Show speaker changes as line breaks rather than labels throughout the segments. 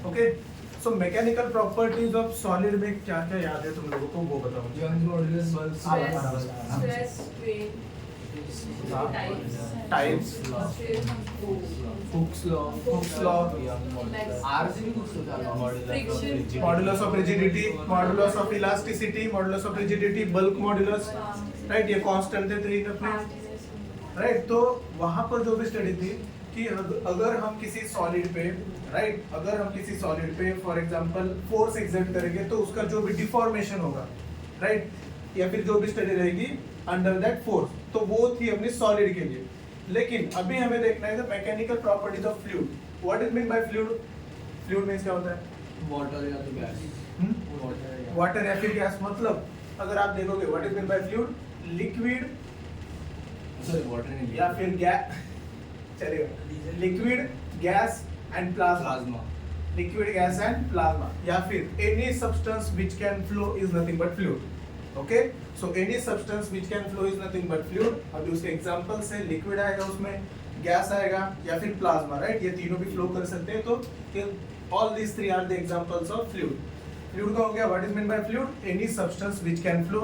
Okay, so mechanical properties of solid में क्या क्या याद है तुम लोगों को, वो बताओ।
Young's modulus,
Stress,
strain,
types,
Hooke's law,
Hooke's law,
R से भी कुछ होता है
Friction.
Modulus of rigidity, modulus of elasticity, modulus of rigidity, bulk modulus, right, ये कांस्टेंट थे तीन अपने, राइट। तो वहां पर जो भी स्टडी थी कि अगर हम किसी सॉलिड पे, राइट, अगर हम किसी सॉलिड पे फॉर एग्जांपल फोर्स एक्सर्ट करेंगे तो उसका जो भी डिफॉर्मेशन होगा, राइट, या फिर जो भी स्टडी रहेगी अंडर दैट फोर्स, तो वो थी अपनी सॉलिड के लिए। लेकिन अभी हमें देखना है the mechanical properties of fluid. What is mean by fluid? Fluid means क्या होता है?
वाटर या तो गैस, वाटर
वाटर या फिर गैस। मतलब अगर आप देखोगे what is mean by fluid, liquid
sorry water नहीं
या फिर गैस, चलेगा, liquid, gas and plasma,
plasma,
liquid, gas and plasma, या फिर any substance which can flow is nothing but fluid. Okay, so any substance which can flow is nothing but fluid. अभी उसके example से liquid आएगा, उसमें gas आएगा या फिर प्लाज्मा, राइट, ये तीनों भी फ्लो कर सकते हैं। तो all these three are the examples of fluid. Fluid का हो गया what is mean by fluid, any substance which can flow.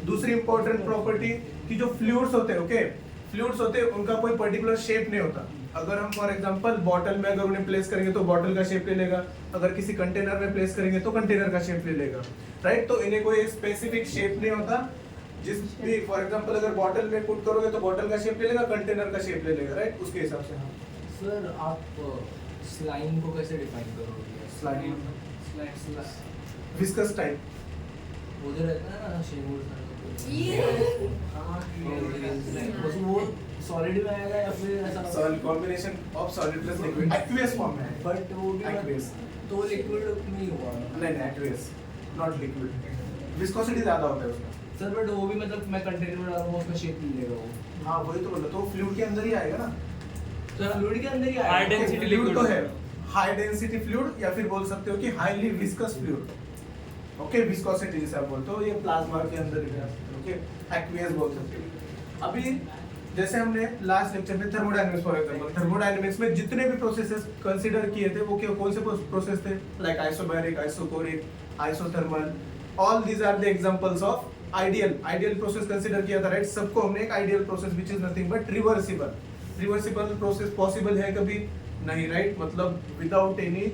दूसरी इंपॉर्टेंट प्रॉपर्टी कि जो फ्लूइड्स होते हैं, ओके, फ्लूइड्स होते हैं उनका कोई पर्टिकुलर शेप नहीं होता। अगर हम फॉर एग्जांपल बॉटल में अगर उन्हें प्लेस करेंगे तो बॉटल का शेप ले लेगा, अगर किसी कंटेनर में प्लेस करेंगे तो कंटेनर का शेप ले लेगा, राइट। तो इन्हें कोई स्पेसिफिक शेप नहीं होता। जिस भी फॉर एग्जांपल अगर बॉटल में पुट करोगे तो बॉटल का शेप ले लेगा, कंटेनर का शेप ले लेगा, राइट, उसके हिसाब से। हाँ,
सर आप स्लाइम को कैसे डिफाइन करोगे?
स्लाइम
स्लाइम
विस्कस टाइप,
वो जो रहता है ना शेमूर सर
Yeah.
बस वो सॉलिड में आएगा या फिर ऐसा
solid combination of solid plus liquid, aqueous form में है।
बट वो भी
Aqueous.
तो लिक्विड में ही हुआ
नहीं, एक्वियस, नॉट लिक्विड। विस्कोसिटी ज्यादा होता है उसमें।
सर। बट वो भी मतलब मैं कंटेनर में डालूंगा उसका शेप नहीं लेगा वो।
हाँ, वही तो बोला, तो फ्लूइड के अंदर ही आएगा ना।
तो फ्लूइड के अंदर ही
High
आएगा।
density
फ्लूइड
liquid
तो
होता
है,
है।
हाई डेंसिटी फ्लूइड, या फिर बोल सकते हो कि highly viscous fluid. Okay, viscosity जैसे आप बोलते हो, ये प्लाज्मा के अंदर ही है। ओके, एक्वियस बोल सकते हो। अभी जैसे हमने लास्ट लेक्चर में थर्मोडायनामिक्स फॉर एग्जांपल, थर्मोडायनामिक्स में जितने भी प्रोसेसेस कंसीडर किए थे वो कौन से प्रोसेस थे? Like isobaric, isochoric, isothermal, all these are the examples of ideal process consider किया था, राइट। सबको हमने एक ideal process which is nothing but reversible process possible है कभी नहीं, राइट, मतलब without any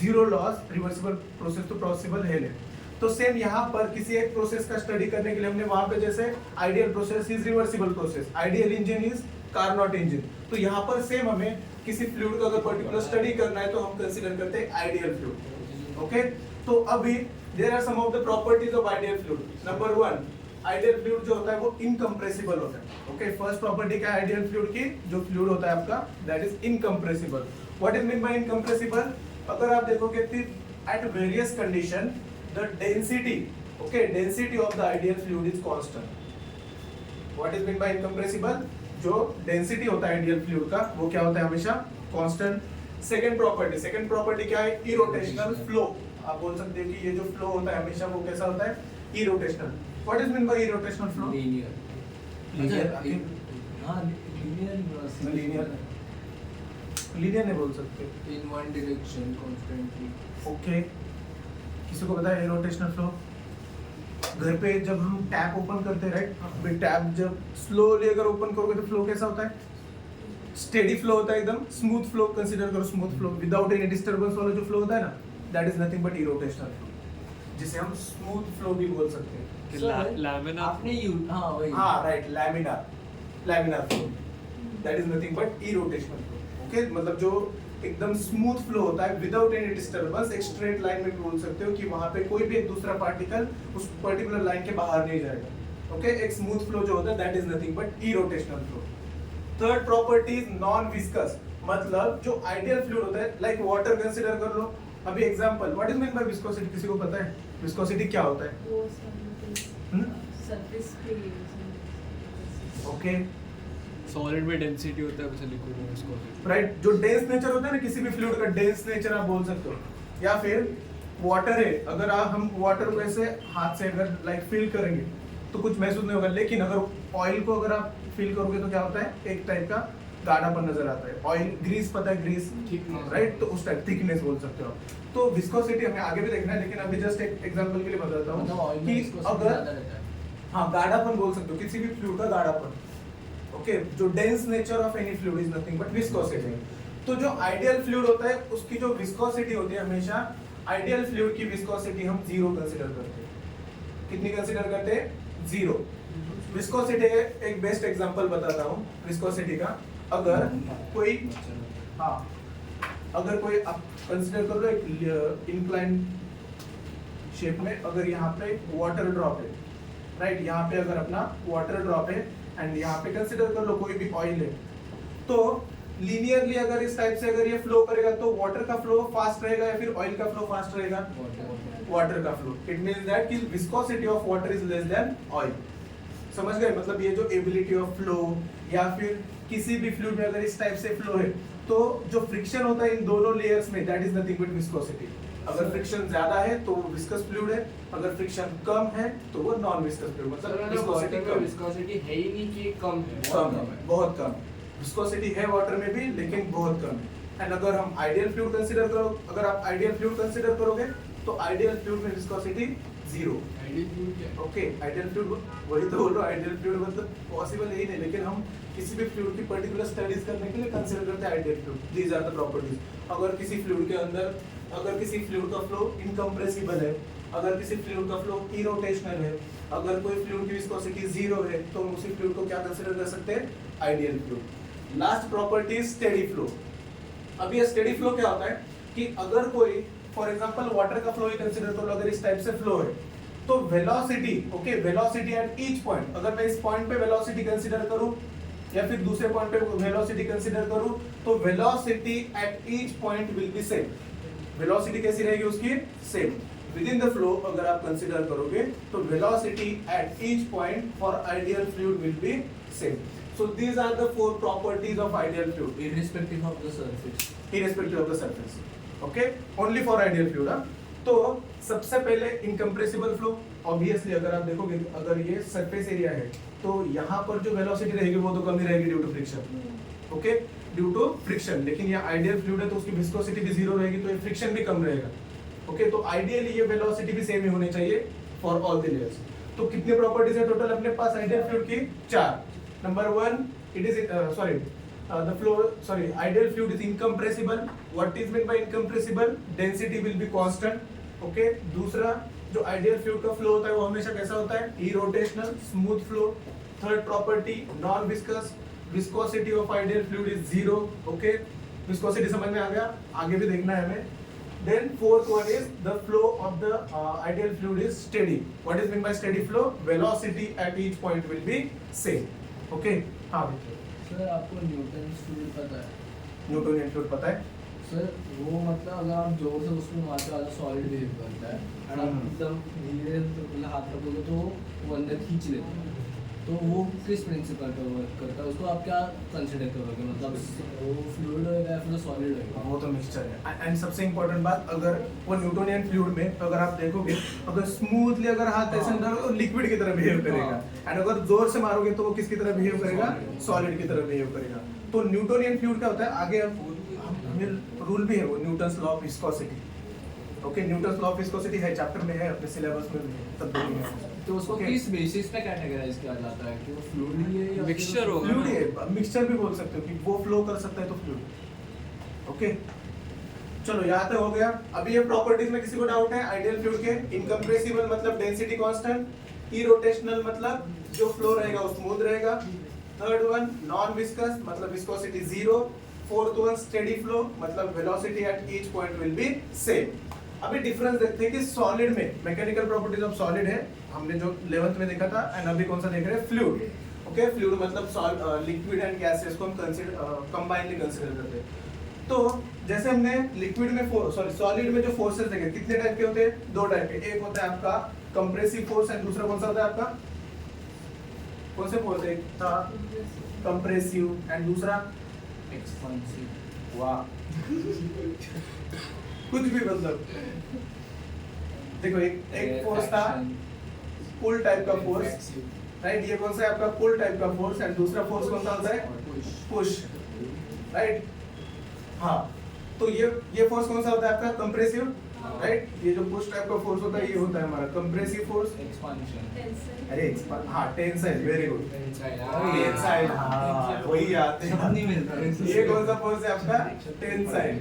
zero loss reversible process तो पॉसिबल है नहीं। तो सेम यहाँ पर किसी एक प्रोसेस का स्टडी करने के लिए हमने वहां पे जैसे ideal process is reversible process, ideal engine is Carnot engine. तो यहाँ पर सेम हमें किसी फ्लूइड का अगर पर्टिकुलर स्टडी करना है तो हम कंसीडर करते हैं आइडियल फ्लूइड। ओके, तो अभी there are some of the properties of ideal fluid. Number 1, ideal fluid जो होता है वो इनकम्प्रेसिबल होता है। ओके, फर्स्ट प्रॉपर्टी क्या है आइडियल फ्लूइड की? जो फ्लूइड होता है आपका that is incompressible. What is mean bye incompressible? अगर आप देखोगे at various condition the density, okay, density of the ideal fluid is constant. What is meant by incompressible? जो density होता है ideal fluid का वो क्या होता है? हमेशा constant. second property क्या है? irrotational flow. आप बोल सकते हो कि ये जो flow होता है हमेशा वो कैसा होता है? irrotational. What is meant by irrotational flow?
Linear हाँ
लीनियर नहीं बोल सकते।
In one direction constantly.
Okay, किसी को पता है रोटेशनल फ्लो? घर पे जब हम टैप ओपन करते हैं, राइट, टैप जब स्लोली अगर ओपन करोगे तो फ्लो कैसा होता है? स्टेडी फ्लो होता है, एकदम स्मूथ फ्लो। कंसीडर करो smooth flow without any disturbance वाला जो फ्लो होता है ना, that is nothing but irrotational flow, जिसे हम स्मूथ फ्लो भी बोल सकते हैं।
लैमिनार
आपने हाँ वही
हाँ, right, laminar flow, that is nothing but irrotational flow. Okay, मतलब जो एकदम स्मूथ फ्लो होता है विदाउट एनी डिस्टरबेंस, एक स्ट्रेट लाइन में बोल सकते हो कि वहां पे कोई भी एक दूसरा पार्टिकल उस पर्टिकुलर लाइन के बाहर नहीं जाएगा। ओके, एक स्मूथ फ्लो जो होता है that is nothing but irrotational flow. Third property is non viscous, मतलब जो आइडियल फ्लूइड होता है लाइक वाटर कंसीडर कर लो। अभी example, what is mean bye viscosity? किसी को पता है विस्कोसिटी क्या होता है?
वो सरफेस पे
ओके,
सॉलिड में डेंसिटी होता है वैसे लिक्विड में विस्कोसिटी,
राइट, जो डेंस नेचर होता है ना किसी भी फ्लूइड का, डेंस नेचर आप बोल सकते हो। या फिर वाटर है, अगर हम वाटर को ऐसे हाथ से अगर लाइक फील करेंगे तो कुछ महसूस नहीं होगा, लेकिन अगर ऑयल को अगर आप फील करोगे तो क्या होता है? एक टाइप का गाढ़ापन नजर आता है। ऑयल ग्रीस पता है, ग्रीस
Thickness.
राइट, तो उस टाइप थिकनेस बोल सकते हो आप। तो विस्कोसिटी हमें आगे भी देखना है, लेकिन अभी जस्ट एक एग्जांपल के लिए बताता
मतलब
हूँ
ऑयल में
कि
इसको
अगर
ज्यादा रहता है।
हाँ गाढ़ापन बोल सकते हो किसी भी फ्लूइड का गाढ़ापन। ओके, जो dense nature of any fluid is nothing but viscosity. तो जो आइडियल फ्लूइड होता है उसकी जो विस्कोसिटी होती है, हमेशा आइडियल फ्लूइड की विस्कोसिटी हम 0 कंसीडर करते हैं। कितनी कंसीडर करते हैं? 0। विस्कोसिटी एक बेस्ट एग्जांपल बताता हूँ विस्कोसिटी का। अगर कोई अगर कोई आप कंसीडर कर लो एक इंक्लाइन शेप में, अगर यहाँ पे वाटर ड्रॉप है राइट, यहाँ पे अगर अपना वाटर ड्रॉप है एंड यहाँ पे कंसीडर कर लो कोई भी ऑयल है, तो लीनियरली अगर इस टाइप से अगर ये फ्लो करेगा तो वाटर का फ्लो फास्ट रहेगा या फिर ऑयल का फ्लो फास्ट रहेगा? वाटर का फ्लो। इट मींस दैट कि viscosity of water is less than oil. समझ गए? मतलब ये जो एबिलिटी ऑफ फ्लो या फिर किसी भी फ्लूइड में अगर इस टाइप से फ्लो है, तो जो फ्रिक्शन होता है इन दोनों लेयर्स में, that is nothing but viscosity. अगर फ्रिक्शन ज्यादा है तो वो विस्कस फ्लूइड है, अगर फ्रिक्शन कम है तो वो नॉन विस्कस फ्लूइड, मतलब विस्कोसिटी कम।
विस्कोसिटी है ही नहीं कि कम है,
कम है, बहुत कम। विस्कोसिटी है वाटर में भी लेकिन बहुत कम है। एंड अगर हम आइडियल फ्लूइड कंसीडर करो, अगर आप आइडियल फ्लूइड कंसीडर करोगे तो आइडियल फ्लूइड में विस्कोसिटी 0।
आइडियल फ्लूइड क्या है?
ओके, आइडियल फ्लूइड वही तो बोल रहा हूँ, आइडियल फ्लूइड मतलब पॉसिबल यही नहीं, लेकिन हम किसी भी फ्लूइड की पर्टिकुलर स्टडीज करने के लिए कंसीडर करते हैं ideal fluid. These are the properties. अगर किसी फ्लूइड के अंदर, अगर किसी फ्लूइड का फ्लो इनकम्प्रेसिबल है, अगर किसी फ्लूइड का फ्लो इरोटेशनल है, अगर कोई फ्लूइड की विस्कोसिटी 0 है, तो हम उसी फ्लूइड को क्या कंसीडर कर सकते हैं? Ideal fluid. Last property steady flow. अब ये स्टेडी फ्लो क्या होता है कि अगर कोई फॉर एग्जांपल वाटर का फ्लो ही कंसीडर कर लो, अगर इस टाइप से फ्लो है तो velocity, okay, velocity at each point, अगर मैं इस पॉइंट पे वेलोसिटी कंसीडर करूं या फिर दूसरे पॉइंट पे वेलोसिटी कंसीडर करूं, तो velocity at each point will be same. Velocity कैसी रहेगी उसकी? Same. With in the flow अगर आप कंसीडर करोगे तो velocity at each point for ideal fluid will be same. So these are the 4 properties of ideal fluid,
Irrespective of the surface.
irrespective of the surface. Okay, only for ideal fluid। तो सबसे पहले incompressible flow. Obviously अगर आप देखोगे, अगर ये surface area है तो यहाँ पर जो वेलोसिटी रहेगी वो तो कम ही रहेगी due to friction. Okay, due to friction. लेकिन ये आइडियल फ्लूइड है तो उसकी विस्कोसिटी भी 0 रहेगी, तो ये फ्रिक्शन भी कम रहेगा। ओके, तो आइडियली ये वेलोसिटी भी सेम ही होनी चाहिए फॉर ऑल द लेयर्स। तो कितने प्रॉपर्टीज है टोटल अपने पास आइडियल फ्लूइड की? 4। Number 1, it is ideal fluid is incompressible. What is meant by incompressible? Density will be constant. Okay. दूसरा जो ideal fluid का flow होता है वो हमेशा कैसा होता है? Irrotational, smooth flow. Third property, non-viscous. Viscosity of ideal fluid is 0. Okay. Viscosity समझ में आ गया? आगे भी देखना है हमें। Then fourth one is the flow of the ideal fluid is steady. What is meant by steady flow? Velocity at each point will be same. Okay, हाँ
sir आपको न्यूटन्स फ्लूइड पता है?
न्यूटोनियन फ्लूइड पता है?
Sir वो मतलब अगर आप जोर से उसको मारते हो सॉलिड बिहेव करता है, और आप एकदम धीरे मतलब हाथ रखोगे तो वो अंदर खींच लेता है। तो वो किस प्रिंसिपल पे वर्क करता है? उसको आप क्या कंसीडर करोगे? मतलब वो फ्लूइड होगा या फिर सॉलिड होगा?
वो तो मिक्सचर है। एंड सबसे इंपॉर्टेंट बात, अगर वो न्यूटोनियन फ्लूइड में तो अगर आप देखोगे, अगर स्मूथली अगर हाथ ऐसे अंदर तो लिक्विड की तरह बिहेव करेगा, एंड अगर जोर से मारोगे तो वो किसकी तरह बिहेव करेगा? सॉलिड की तरह बिहेव करेगा। तो न्यूटोनियन फ्लूइड क्या होता है? आगे हमें रूल भी है वो, Newton's law of viscosity. Okay, Newton's law of viscosity है, चैप्टर में है, अपने सिलेबस में भी है, तब देखेंगे।
तो उसको किस बेसिस पे कैटेगराइज किया जाता है कि वो फ्लूइड ही है या
मिक्सचर होगा?
फ्लूइड है, मिक्सचर भी बोल सकते हो कि वो फ्लो कर सकता है तो फ्लूइड। ओके, चलो यहाँ तक हो गया। अभी ये प्रॉपर्टीज में किसी को डाउट है आइडियल फ्लूइड के? इनकम्प्रेसिबल मतलब डेंसिटी कांस्टेंट, इरोटेशनल मतलब जो फ्लो रहेगा वो स्मूथ रहेगा। थर्ड वन नॉन विस्कस मतलब viscosity 0। Fourth one steady flow मतलब velocity at each point will be same. अभी डिफरेंस देखते हैं कि सॉलिड में मैकेनिकल प्रॉपर्टीज ऑफ सॉलिड है, हमने जो 11th में देखा था, एंड अभी कौन सा देख रहे हैं? फ्लूइड। ओके, फ्लूइड मतलब लिक्विड एंड गैसेस को हम कंबाइनली कंसीडर करते हैं। तो जैसे हमने लिक्विड में सॉलिड में जो फोर्सेस देखे, कितने टाइप के होते हैं? 2 टाइप के। एक होता है आपका कंप्रेसिव फोर्स एंड दूसरा कौन सा होता है आपका? कौन से फोर्स? एक था कंप्रेसिव एंड दूसरा
एक्सपेंसिव।
वाह कुछ भी मतलब देखो, एक फोर्स था पुल टाइप का फोर्स, राइट? ये कौन सा है आपका? पुल टाइप का फोर्स। एंड दूसरा फोर्स कौन सा होता है? पुश। राइट। हाँ, तो ये फोर्स कौन सा होता है आपका? Compressive, right. ये जो पुश टाइप का फोर्स होता है ये होता है हमारा कंप्रेसिव फोर्स।
एक्सपांशन।
अरे हाँ, tensile, very good.
Tensile,
tensile, हाँ वही आते हैं।
नहीं मिलता
ये कौन सा फोर्स है आपका? टेंसाइल।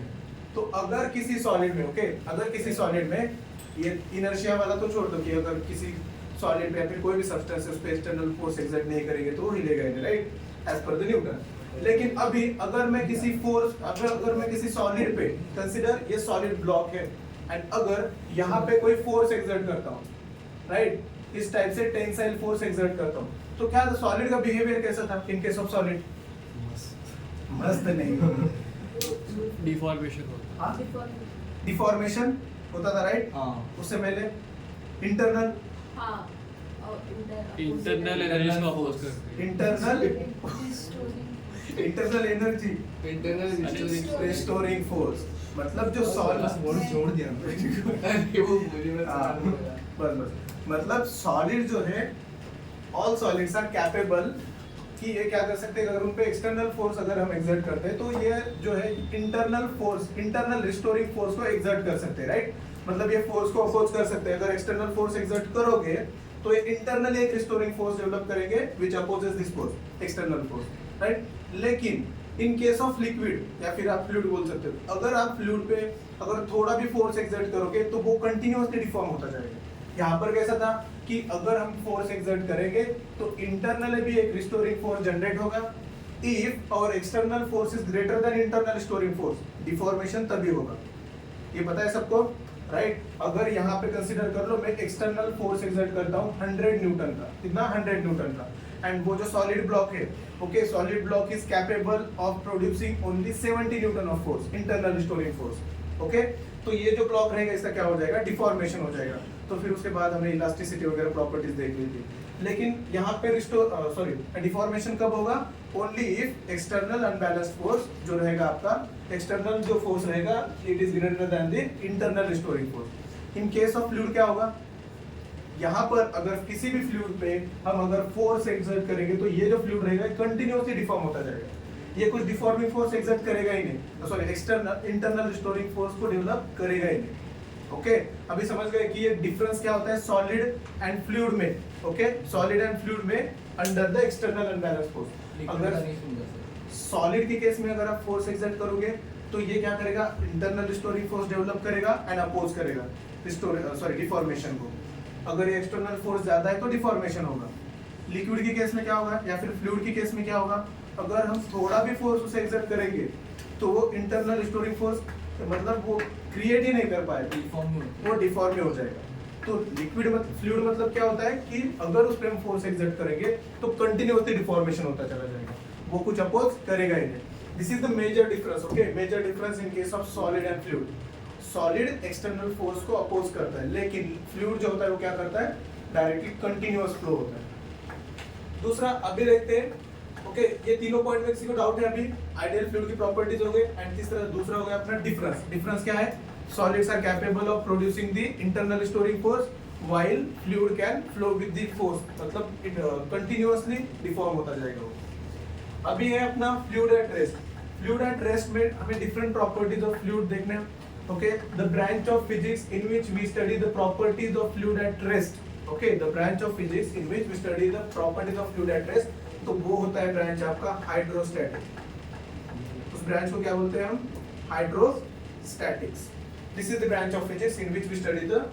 तो अगर किसी सॉलिड में, ओके, अगर किसी सॉलिड में ये इनर्शिया वाला तो छोड़ दो, कि अगर किसी सॉलिड पे या फिर कोई भी सब्सटेंस उस पे एक्सटर्नल फोर्स एक्सर्ट नहीं करेंगे तो वो हिलेगा ही नहीं, right, as per the Newton. लेकिन अभी अगर मैं किसी फोर्स, अगर मैं किसी सॉलिड पे, कंसीडर ये सॉलिड ब्लॉक है, एंड अगर यहाँ पे कोई फोर्स एक्सर्ट करता हूँ, राइट, इस टाइप से टेंसाइल फोर्स एक्सर्ट करता हूँ, तो क्या सॉलिड का बिहेवियर कैसा था इन केस ऑफ सॉलिड? मस्त नहीं।
डिफॉर्मेशन होता
हाँ, डिफॉर्मेशन होता था, राइट।
हाँ।
उससे पहले इंटरनल
इंटरनल एनर्जी को अपोज करते हैं।
Internal energy
internal
restoring force, मतलब जो
वर्ड छोड़ दिया अरे वो मुझे
बस मतलब सॉलिड जो है, ऑल सॉलिड्स आर कैपेबल कि ये क्या कर सकते हैं, अगर उन पे एक्सटर्नल फोर्स अगर हम एक्सर्ट करते हैं तो ये जो है internal force, internal restoring force को एक्सर्ट कर सकते हैं, राइट। मतलब ये फोर्स को अपोज कर सकते हैं। अगर एक्सटर्नल फोर्स एक्सर्ट करोगे तो ये इंटरनली एक रिस्टोरिंग फोर्स डेवलप करेंगे which opposes this force, external force, right. लेकिन इन केस ऑफ लिक्विड या फिर आप फ्लूइड बोल सकते हो, अगर आप फ्लूइड पे अगर थोड़ा भी फोर्स एक्सर्ट करोगे तो वो कंटिन्यूअसली डिफॉर्म होता जाएगा। यहाँ पर कैसा था कि अगर हम फोर्स एक्सर्ट करेंगे तो इंटरनली भी एक रिस्टोरिंग फोर्स जनरेट होगा। इफ और external force is greater than internal restoring force, deformation तभी होगा। ये पता है सबको, राइट। अगर यहाँ पे कंसीडर कर लो, मैं एक्सटर्नल फोर्स एक्सर्ट करता हूँ 100 न्यूटन का, कितना? 100 न्यूटन का, एंड वो जो सॉलिड ब्लॉक है, okay, solid block is capable of producing only 70 Newton of force, internal restoring force, okay. तो ये जो ब्लॉक रहेगा इसका क्या हो जाएगा? डिफॉर्मेशन हो जाएगा। तो फिर उसके बाद हमने इलास्टिसिटी वगैरह प्रॉपर्टीज देख ली थी। लेकिन यहाँ पे डिफॉर्मेशन कब होगा? Only if external unbalanced force जो रहेगा आपका, एक्सटर्नल जो फोर्स रहेगा it is greater than the internal restoring force. In case of fluid क्या होगा? यहाँ पर अगर किसी भी फ्लूइड पे हम अगर फोर्स एक्सर्ट करेंगे तो ये जो फ्लूइड रहेगा कंटिन्यूअसली डिफॉर्म होता जाएगा। ये कुछ डिफॉर्मिंग फोर्स एक्सर्ट करेगा ही नहीं, sorry external internal restoring force को डेवलप करेगा ही नहीं। ओके, अभी समझ गए कि ये डिफरेंस क्या होता है सॉलिड एंड फ्लूइड में। ओके, सॉलिड एंड फ्लूइड में under the external unbalanced force. अगर सॉलिड के केस में अगर आप फोर्स एक्सर्ट करोगे तो ये क्या करेगा? इंटरनल रिस्टोरिंग फोर्स डेवलप करेगा एंड अपोज करेगा डिफॉर्मेशन को। अगर ये एक्सटर्नल फोर्स ज्यादा है तो डिफॉर्मेशन होगा। लिक्विड के केस में क्या होगा या फिर फ्लूइड के केस में क्या होगा? अगर हम थोड़ा भी फोर्स उसे एक्सर्ट करेंगे तो वो इंटरनल रिस्टोरिंग फोर्स मतलब वो क्रिएट ही नहीं कर पाएगा, वो डिफॉर्म ही हो जाएगा। तो लिक्विड फ्लूइड मतलब क्या होता है कि अगर उस पे हम फोर्स एक्सर्ट करेंगे तो कंटिन्यूअसली डिफॉर्मेशन होता चला जाएगा, वो कुछ अपोज करेगा ही नहीं। This is the major difference. Okay, major difference in case of solid and fluid. Solid external force को अपोज करता है, लेकिन फ्लूइड जो होता है वो क्या करता है? डायरेक्टली कंटिन्यूअस फ्लो होता है। दूसरा अभी देखते हैं। ओके, ये तीनों पॉइंट में किसी को डाउट है अभी? आइडियल फ्लूइड की प्रॉपर्टीज हो गए, एंड तीसरा दूसरा हो गया अपना डिफरेंस। डिफरेंस क्या है? Solids are capable of producing the internal restoring force while fluid can flow with the force, मतलब कंटिन्यूअसली डिफॉर्म होता जाएगा वो। अभी है अपना fluid at rest. Fluid at rest में हमें डिफरेंट प्रॉपर्टीज ऑफ फ्लूइड देखने हैं। Okay, the branch of physics in which we study the properties of fluid at rest. Okay, the branch of physics in which we study the properties of fluid at rest. तो वो होता है branch आपका hydrostatic. उस branch को क्या बोलते हैं हम? Hydrostatics. This is the branch of physics in which we study the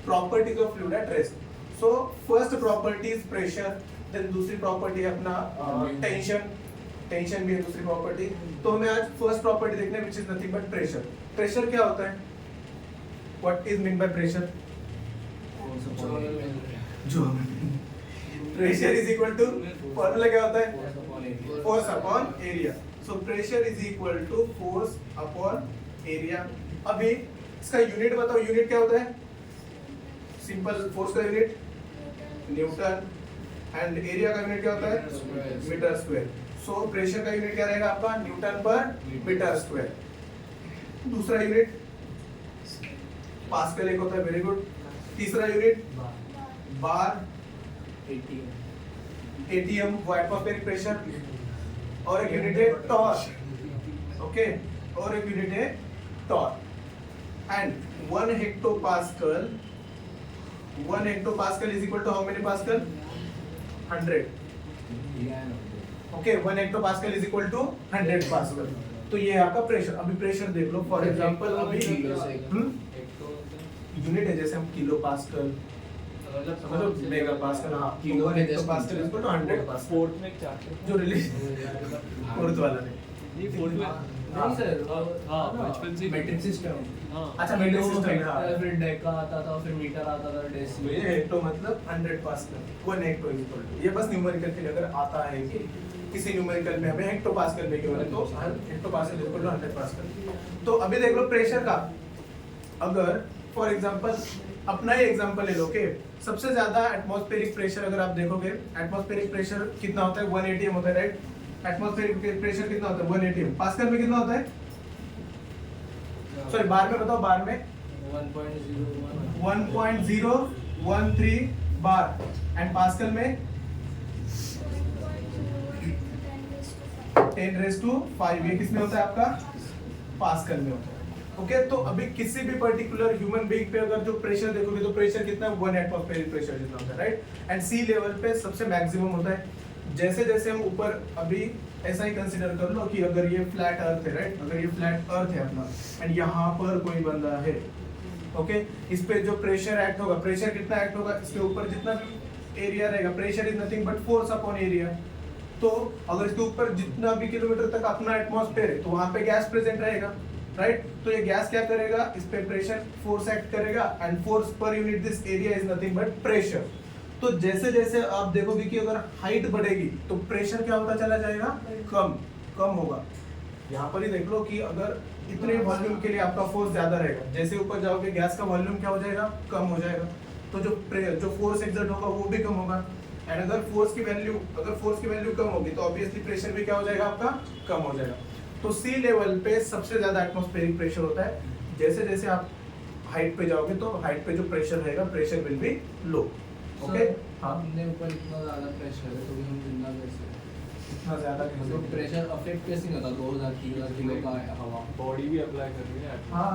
properties of fluid at rest. So first property is pressure, then दूसरी property है अपना tension। टेंशन भी है दूसरी प्रॉपर्टी। तो हमें आज फर्स्ट प्रॉपर्टी देखना है, which is nothing but pressure. Pressure क्या होता है? What is mean by pressure? जो pressure is equal to, formula क्या होता है? Force upon area. So pressure is equal to force upon area. अभी इसका यूनिट बताओ, यूनिट क्या होता है? सिंपल, फोर्स का यूनिट न्यूटन एंड एरिया का यूनिट क्या होता है? Metre square. सो प्रेशर का यूनिट क्या रहेगा आपका? Newton per metre square. दूसरा यूनिट पास्कल एक होता है, वेरी गुड। तीसरा यूनिट बार, एटीएम वो एटमॉस्फेरिक प्रेशर। और एक यूनिट है टॉर्क, ओके, और एक यूनिट है torque. And 1 hectopascal is equal to how many pascal? 100। Okay, 1 hectopascal is equal to 100 pascal. तो ये है आपका प्रेशर। अभी प्रेशर देख लो, फॉर एग्जांपल अभी यूनिट है, जैसे हम किलो पास्कल मतलब मेगा पास्कल, हाँ,
किलो
1
में
hectopascal is equal to 100 pascal.
Fourth में एक चैप्टर
जो रिलीज फोर्थ वाला ने,
नहीं फोर्थ में
नहीं सर,
हाँ, बचपन से ही-
मीट्रिक सिस्टम।
हाँ
अच्छा मीट्रिक सिस्टम है, हाँ।
फिर डेका आता था, फिर मीटर आता था,
तो
डेसी।
ये हेक्टो मतलब 100 pascal, 1 hecto is equal to, ये बस न्यूमेरिकल के लिए अगर आता है कि किसी न्यूमेरिकल में हमें हेक्टो पास्कल में क्यों है तो hecto pascal is equal to 100 pascal. तो अभी देख लो प्रेशर का, अगर फॉर एग्जांपल अपना ही एग्जांपल ले लो कि सबसे ज्यादा एटमॉस्फेरिक प्रेशर अगर आप देखोगे, एटमॉस्फेरिक प्रेशर कितना होता है? 1 atm होता है, राइट? एटमॉस्फेरिक प्रेशर कितना होता है? 1 atm। पास्कल में कितना होता है? सॉरी बार में बताओ, बार में
1.01
1.013 बार, एंड पास्कल में 10⁵ ये किसमें होता है आपका? पास्कल में होता है। ओके, तो अभी किसी भी पर्टिकुलर ह्यूमन बीइंग पे अगर जो प्रेशर देखोगे तो प्रेशर कितना है? 1 एटमॉस्फेरिक प्रेशर जितना होता है, राइट? एंड सी लेवल पे सबसे मैक्सिमम होता है। जैसे जैसे हम ऊपर, अभी ऐसा ही कंसीडर कर लो कि अगर ये फ्लैट अर्थ है, राइट? अगर ये फ्लैट अर्थ है अपना एंड यहाँ पर कोई बंदा है, ओके, इस पे जो प्रेशर एक्ट होगा, प्रेशर कितना एक्ट होगा? इसके ऊपर जितना भी एरिया रहेगा, pressure is nothing but force upon area. तो अगर इसके ऊपर जितना भी किलोमीटर तक अपना एटमॉस्फेयर है तो वहां पे गैस प्रेजेंट रहेगा, राइट? तो ये गैस क्या करेगा? इस पे प्रेशर फोर्स एक्ट करेगा and force per unit this area is nothing but pressure. तो जैसे जैसे आप देखोगे कि अगर हाइट बढ़ेगी तो प्रेशर क्या होता चला जाएगा? कम होगा। यहाँ पर ही देख लो कि अगर इतने वॉल्यूम के लिए आपका फोर्स ज्यादा रहेगा, जैसे ऊपर जाओगे गैस का वॉल्यूम क्या हो जाएगा? कम हो जाएगा। तो जो फोर्स एक्सर्ट होगा वो भी कम होगा। एंड अगर फोर्स की वैल्यू कम होगी तो ऑब्वियसली प्रेशर भी क्या हो जाएगा आपका? कम हो जाएगा। तो सी लेवल पे सबसे ज्यादा एटमॉस्फेरिक प्रेशर होता है। जैसे जैसे आप हाइट पे जाओगे तो हाइट पे जो प्रेशर रहेगा, pressure will B low. Okay, हाँ,
हमने ऊपर इतना ज्यादा प्रेशर है तो भी हम जिंदा कैसे?
इतना ज्यादा
तो प्रेशर अफेक्ट कैसे नहीं होता? 2000 किलो का हवा
बॉडी भी अप्लाई कर रही है
हाँ,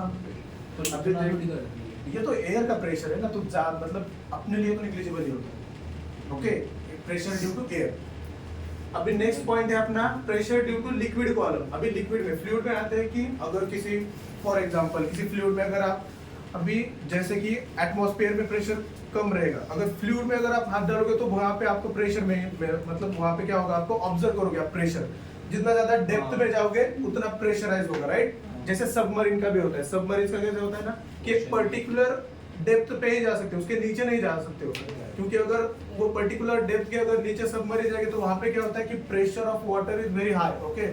तो
अभी
इतना
देख-
थोड़ी करती है।
ये तो एयर का प्रेशर है ना, तो मतलब अपने लिए तो निग्लिजिबल ही होता है। Okay, pressure due to air. अभी नेक्स्ट पॉइंट है अपना pressure due to liquid column. अभी लिक्विड में, फ्लूइड में आते हैं कि अगर किसी, फॉर एग्जांपल किसी फ्लूइड में अगर आप अभी जैसे कि एटमॉस्फेयर में प्रेशर कम रहेगा, अगर फ्लूइड में अगर आप हाथ डालोगे तो वहां पे आपको प्रेशर में मतलब वहां पे क्या होगा? आपको ऑब्जर्व करोगे आप प्रेशर। जितना ज्यादा डेप्थ में जाओगे उतना प्रेशराइज होगा, राइट? जैसे सबमरीन का भी होता है। सबमरीन का कैसे होता है ना कि एक पर्टिकुलर डेप्थ पे ही जा सकते हो, उसके नीचे नहीं जा सकते हो, क्योंकि अगर वो पर्टिकुलर डेप्थ के अगर नीचे सबमरीन जाएंगे तो वहां पे क्या होता है कि pressure of water is very high. Okay,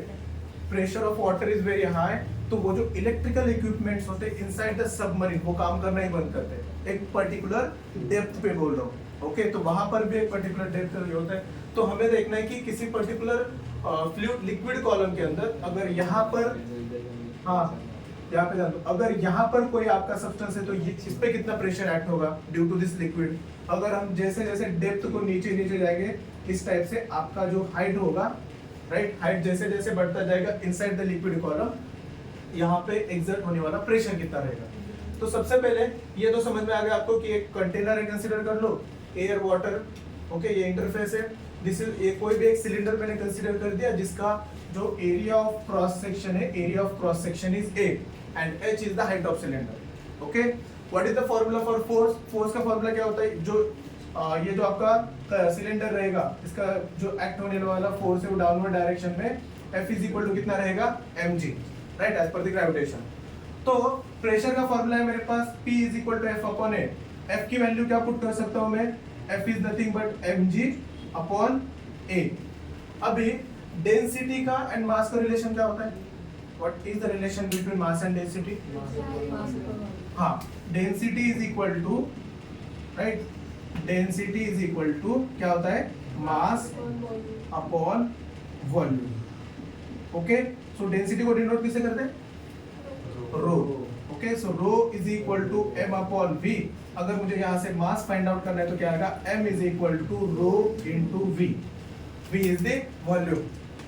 pressure of water is very high, तो वो जो इलेक्ट्रिकल इक्विपमेंट्स होते हैं इनसाइड द सबमरीन वो काम करना ही बंद करते हैं, एक पर्टिकुलर डेप्थ पे बोल रहा हूँ। ओके, तो वहां पर भी एक पर्टिकुलर डेप्थ होता है। तो हमें देखना है कि किसी पर्टिकुलर फ्लूइड लिक्विड कॉलम के अंदर अगर यहाँ पर, हाँ यहाँ पे जान दो, अगर यहाँ पर कोई आपका सब्सटेंस है तो इस पे कितना प्रेशर एक्ट होगा ड्यू टू दिस लिक्विड। अगर हम जैसे जैसे डेप्थ को नीचे नीचे जाएंगे इस टाइप से आपका जो हाइट होगा, राइट, हाइट जैसे जैसे बढ़ता जाएगा इनसाइड द लिक्विड कॉलम यहाँ पे एक्सर्ट होने वाला प्रेशर कितना रहेगा। तो सबसे पहले ये तो समझ में आ गया आपको कि एक कंटेनर है, कंसीडर कर लो, एयर वाटर, ओके, ये इंटरफेस है। दिस इज ये कोई भी एक सिलेंडर मैंने कंसीडर कर दिया जिसका जो एरिया ऑफ क्रॉस सेक्शन है, area of cross section is A and H is the height of cylinder. Okay, what is the formula for force? Force का फार्मूला क्या होता है? जो ये जो आपका सिलेंडर रहेगा इसका जो एक्ट होने वाला फोर्स है वो डाउनवर्ड डायरेक्शन में F इज इक्वल टू कितना रहेगा? mg, right, as per the gravitation. तो प्रेशर का फार्मूला है मेरे पास P is equal to F upon A। F की वैल्यू क्या पुट कर सकता हूं मैं? F is nothing but mg upon A। अभी डेंसिटी का एंड मास का रिलेशन क्या होता है? What is the relation between mass and density? हाँ, density is equal to, right, density is equal to क्या होता है? Mass upon volume. Okay, so density को डिनोट किससे करते हैं? Rho. Okay, so rho is equal to m upon v। अगर मुझे यहाँ से मास फाइंड आउट करना है तो क्या आएगा? m is equal to rho into v। v is the volume.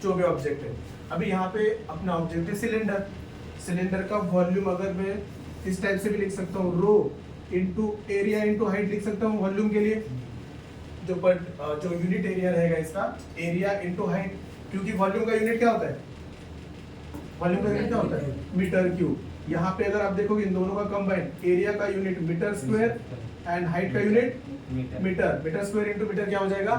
जो भी ऑब्जेक्ट है। अभी यहाँ पे अपना ऑब्जेक्ट है सिलेंडर, सिलेंडर का वॉल्यूम अगर मैं इस टाइप से भी लिख सकता हूँ, rho into area into height लिख सकता हूँ वॉल्यूम के लिए। जो यूनिट एरिया रहेगा इसका, एरिया इंटू हाइट, क्योंकि वॉल्यूम का यूनिट क्या होता है, वॉल्यूम का यूनिट क्या होता है, मीटर क्यूब। यहाँ पे अगर आप देखोगे इन दोनों का कंबाइन, एरिया का unit metre square and height का unit metre, metre square into metre क्या हो जाएगा,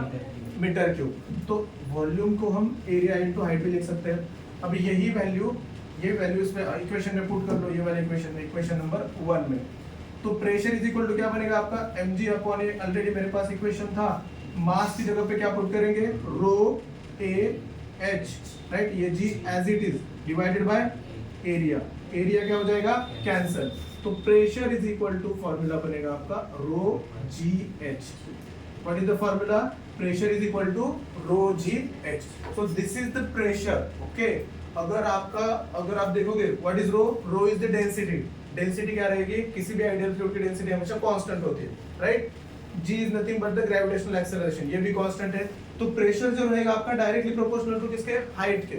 मीटर क्यूब। तो वॉल्यूम को हम एरिया इंटू हाइट भी लिख सकते हैं। अभी यही वैल्यू, ये वैल्यू इसमें इक्वेशन में पुट कर लो, ये वाले इक्वेशन में, इक्वेशन नंबर 1 में। तो प्रेशर इज इक्वल टू क्या बनेगा आपका, mg अपॉन ए, ऑलरेडी मेरे पास इक्वेशन था। मास की जगह पे क्या पुट करेंगे, रो ए एच, राइट, ये g as it is divided by area, area क्या हो जाएगा, कैंसल। तो pressure is equal to, formula बनेगा आपका rho ji h. What is the formula, pressure is equal to rho ji h. So this is the pressure, okay. अगर आप देखोगे what is rho, rho is the density. Density क्या रहेगी, किसी भी ideal fluid की डेंसिटी हमेशा constant होती है, right. g is nothing but the gravitational acceleration, ये भी कांस्टेंट है। तो प्रेशर जो रहेगा आपका डायरेक्टली प्रोपोर्शनल टू किसके, हाइट के,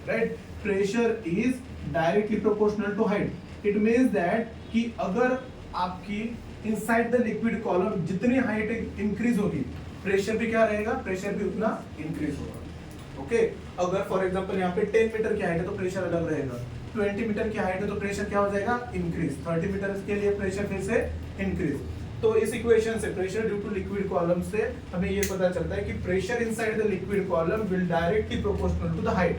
right. Pressure is directly proportional to height. It means that कि अगर आपकी इनसाइड द लिक्विड कॉलम जितनी हाइट इंक्रीज होगी, प्रेशर भी क्या रहेगा, प्रेशर भी उतना इंक्रीज होगा, ओके। अगर फॉर एग्जांपल यहाँ पे 10 मीटर की हाइट है तो प्रेशर अलग रहेगा, 20 मीटर की हाइट है तो प्रेशर क्या हो जाएगा, इंक्रीज, 30 मीटर के लिए प्रेशर फिर से इंक्रीज। तो इस इक्वेशन से, pressure due to liquid column से हमें ये पता चलता है कि pressure inside the liquid column will directly proportional to the height,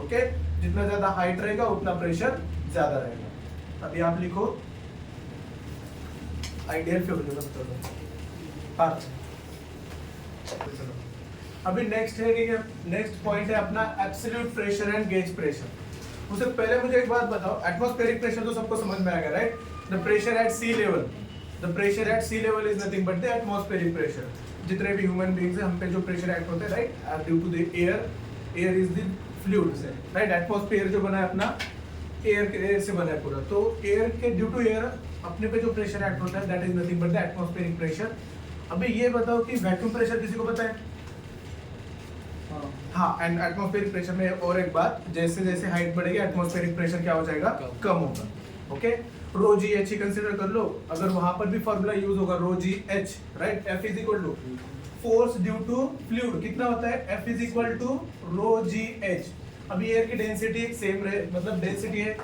okay. जितना ज्यादा हाइट रहेगा उतना प्रेशर ज्यादा रहेगा। अभी आप लिखो आइडियल फ्लूइड का पार्ट। अभी नेक्स्ट है कि नेक्स्ट पॉइंट है अपना absolute pressure and gauge pressure. उससे पहले मुझे एक बात बताओ, एटमॉस्फेरिक प्रेशर तो सबको समझ में आएगा, right. The pressure at sea level, the pressure at sea level is nothing but the atmospheric pressure. जितने भी ह्यूमन बीइंग्स हैं, हम पे जो प्रेशर एक्ट होता है, right, due to the air, air is the fluid से, राइट। एटमॉस्फेयर जो बना है अपना एयर से बना है पूरा, तो एयर के ड्यू टू एयर अपने पे जो प्रेशर एक्ट होता है that is nothing but the atmospheric pressure. अभी ये बताओ कि वैक्यूम प्रेशर किसी को पता है? हाँ, एंड एटमॉस्फेरिक प्रेशर में और एक बात, जैसे जैसे हाइट बढ़ेगी एटमॉस्फेरिक प्रेशर क्या हो जाएगा, कम होगा, ओके। रो जी एच ही कंसीडर कर लो, अगर वहां पर भी फॉर्मूला यूज होगा rho ji h, right. F is equal to force due to fluid, कितना होता है, F is equal to rho ji h. अभी एयर की डेंसिटी सेम रहे, मतलब डेंसिटी है,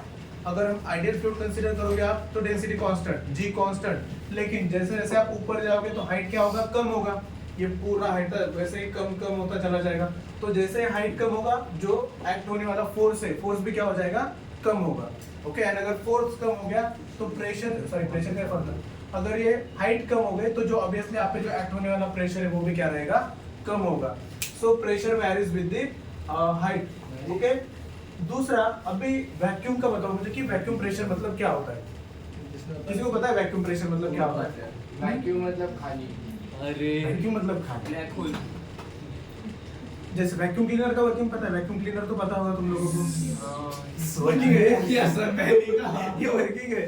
अगर हम आइडियल फ्लूइड कंसीडर करोगे आप तो डेंसिटी कांस्टेंट, जी कांस्टेंट, लेकिन जैसे जैसे आप ऊपर जाओगे तो हाइट क्या होगा, कम होगा। ये पूरा हाइट वैसे ही कम कम होता चला जाएगा। तो जैसे हाइट कम होगा, जो एक्ट होने वाला फोर्स है, फोर्स भी क्या हो जाएगा, कम होगा, ओके। एंड अगर फोर्स कम हो गया तो प्रेशर, सॉरी प्रेशर क्या फॉर्मूला, अगर ये हाइट कम हो गई तो जो ऑब्वियसली आप पे जो एक्ट होने वाला प्रेशर है वो भी क्या रहेगा, कम होगा। So pressure varies with the height, okay. दूसरा, अभी वैक्यूम का बताओ मुझे कि वैक्यूम प्रेशर मतलब क्या होता है? किसी को पता है वैक्यूम प्रेशर मतलब क्या होता है?
वैक्यूम मतलब खाली,
अरे
वैक्यूम मतलब खाली,
ब्लैक होल।
जैसे वैक्यूम क्लीनर का वर्किंग पता है, वैक्यूम क्लीनर तो पता होगा तुम लोगों को, वर्किंग है,
यस सर, मैं नहीं कहा
ये वर्किंग है।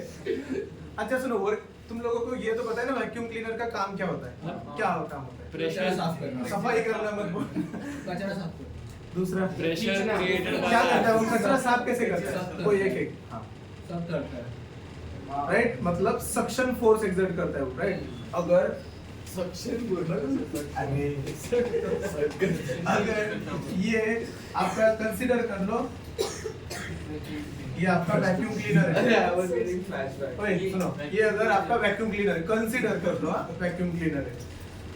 अच्छा सुनो, वर्क, तुम लोगों को ये तो पता है ना वैक्यूम क्लीनर का काम क्या होता है, क्या काम होता है?
प्रेशर
साफ करना,
सफाई करना, मत बोल।
कचरा साफ करना।
दूसरा
प्रेशर क्रिएटेड
क्या करता है वो, कचरा साफ कैसे करता है, कोई एक एक, हाँ,
सब करता है,
राइट, मतलब सक्शन फोर्स एक्सर्ट करता है वो, राइट। अगर अगर ये आपका कंसीडर कर लो, ये आपका वैक्यूम क्लीनर है, ओए सुनो, ये अगर आपका वैक्यूम क्लीनर कंसीडर कर लो, वैक्यूम क्लीनर है,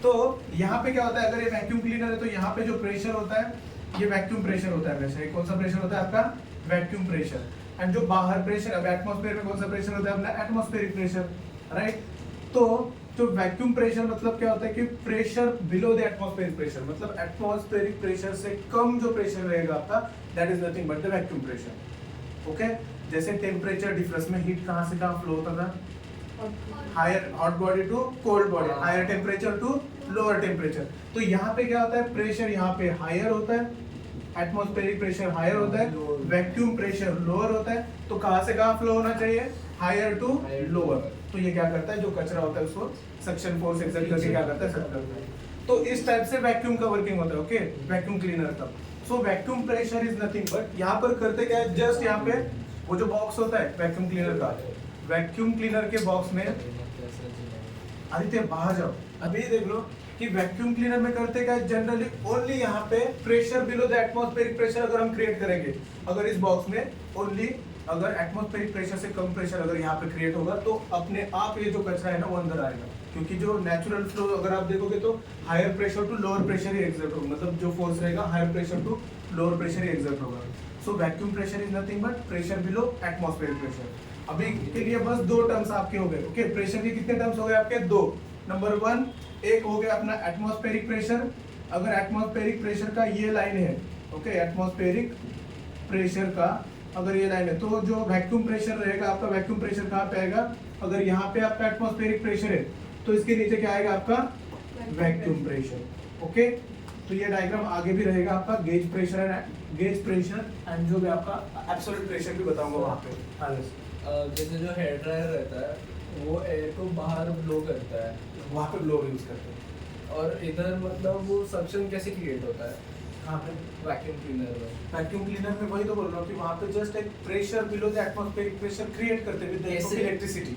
तो यहाँ पे क्या होता है, अगर ये वैक्यूम क्लीनर है तो यहाँ पे जो प्रेशर होता है ये वैक्यूम प्रेशर होता है हमेशा। कौन सा प्रेशर होता है आपका, वैक्यूम प्रेशर। एंड जो बाहर प्रेशर, अब एटमॉस्फेयर में कौन सा प्रेशर होता है अपना, एटमॉस्फेरिक प्रेशर, राइट। तो जो वैक्यूम प्रेशर मतलब क्या होता है कि pressure below the atmospheric pressure, मतलब एटमॉस्फेरिक प्रेशर से कम जो प्रेशर रहेगा आपका, that is nothing but the vacuum pressure, okay. जैसे टेम्परेचर डिफरेंस में हीट कहाँ से कहाँ फ्लो होता था, higher hot body to cold body, higher temperature to lower temperature. तो यहाँ पे क्या होता है, प्रेशर यहाँ पे हायर होता है, एटमॉस्फेरिक प्रेशर हायर होता है, वैक्यूम प्रेशर लोअर होता है। तो कहाँ से कहाँ फ्लो होना चाहिए, हायर टू लोअर। तो ये क्या करता है, जो कचरा होता है उसको सक्शन फोर्स एक्सर्ट करके क्या करता है, सक करता है। तो इस टाइप से वैक्यूम का वर्किंग होता है, ओके, वैक्यूम क्लीनर का। So vacuum pressure is nothing but यहाँ पर करते क्या है, जस्ट यहाँ पे वो जो बॉक्स होता है वैक्यूम क्लीनर का, वैक्यूम क्लीनर के बॉक्स में, आदित्य बाहर जाओ, अभी देख लो कि वैक्यूम क्लीनर में करते क्या, जनरली ओनली यहाँ पे pressure below the atmospheric pressure अगर हम क्रिएट करेंगे, अगर इस बॉक्स में ओनली अगर एटमॉस्फेरिक प्रेशर से कम प्रेशर अगर यहाँ पे क्रिएट होगा तो अपने आप ये जो कचरा है ना वो अंदर आएगा, क्योंकि जो नेचुरल फ्लो अगर आप देखोगे तो higher pressure to lower pressure ही एग्जर्ट होगा, मतलब जो फोर्स रहेगा higher pressure to lower pressure ही एग्जर्ट होगा। So vacuum pressure is nothing but pressure below atmospheric pressure. अभी के लिए बस दो टर्म्स आपके हो गए, ओके। प्रेशर के कितने टर्म्स हो गए आपके, दो। नंबर वन, एक हो गया अपना एटमॉस्फेरिक प्रेशर, अगर एटमॉस्फेरिक प्रेशर का ये लाइन है, ओके, एटमॉस्फेरिक प्रेशर का अगर ये लाइन है तो जो वैक्यूम प्रेशर रहेगा आपका, वैक्यूम प्रेशर कहाँ पे आएगा, अगर यहाँ पे आपका एटमॉस्फेरिक प्रेशर है तो इसके नीचे क्या आएगा आपका वैक्यूम प्रेशर, ओके। तो ये डायग्राम आगे भी रहेगा आपका, गेज प्रेशर एंड जो भी आपका एब्सोल्यूट प्रेशर भी बताऊंगा वहाँ पे। हाँ,
जैसे जो हेयर ड्रायर रहता है वो एयर को बाहर ब्लो करता है,
वहाँ पे ब्लोअर यूज करते हैं।
और इधर मतलब वो सक्शन कैसे क्रिएट होता है
कहाँ पे,
वैक्यूम क्लीनर में?
वैक्यूम क्लीनर में वही तो बोल रहा हूँ कि वहाँ पे जस्ट एक pressure below the atmospheric pressure create करते हैं विद इलेक्ट्रिसिटी,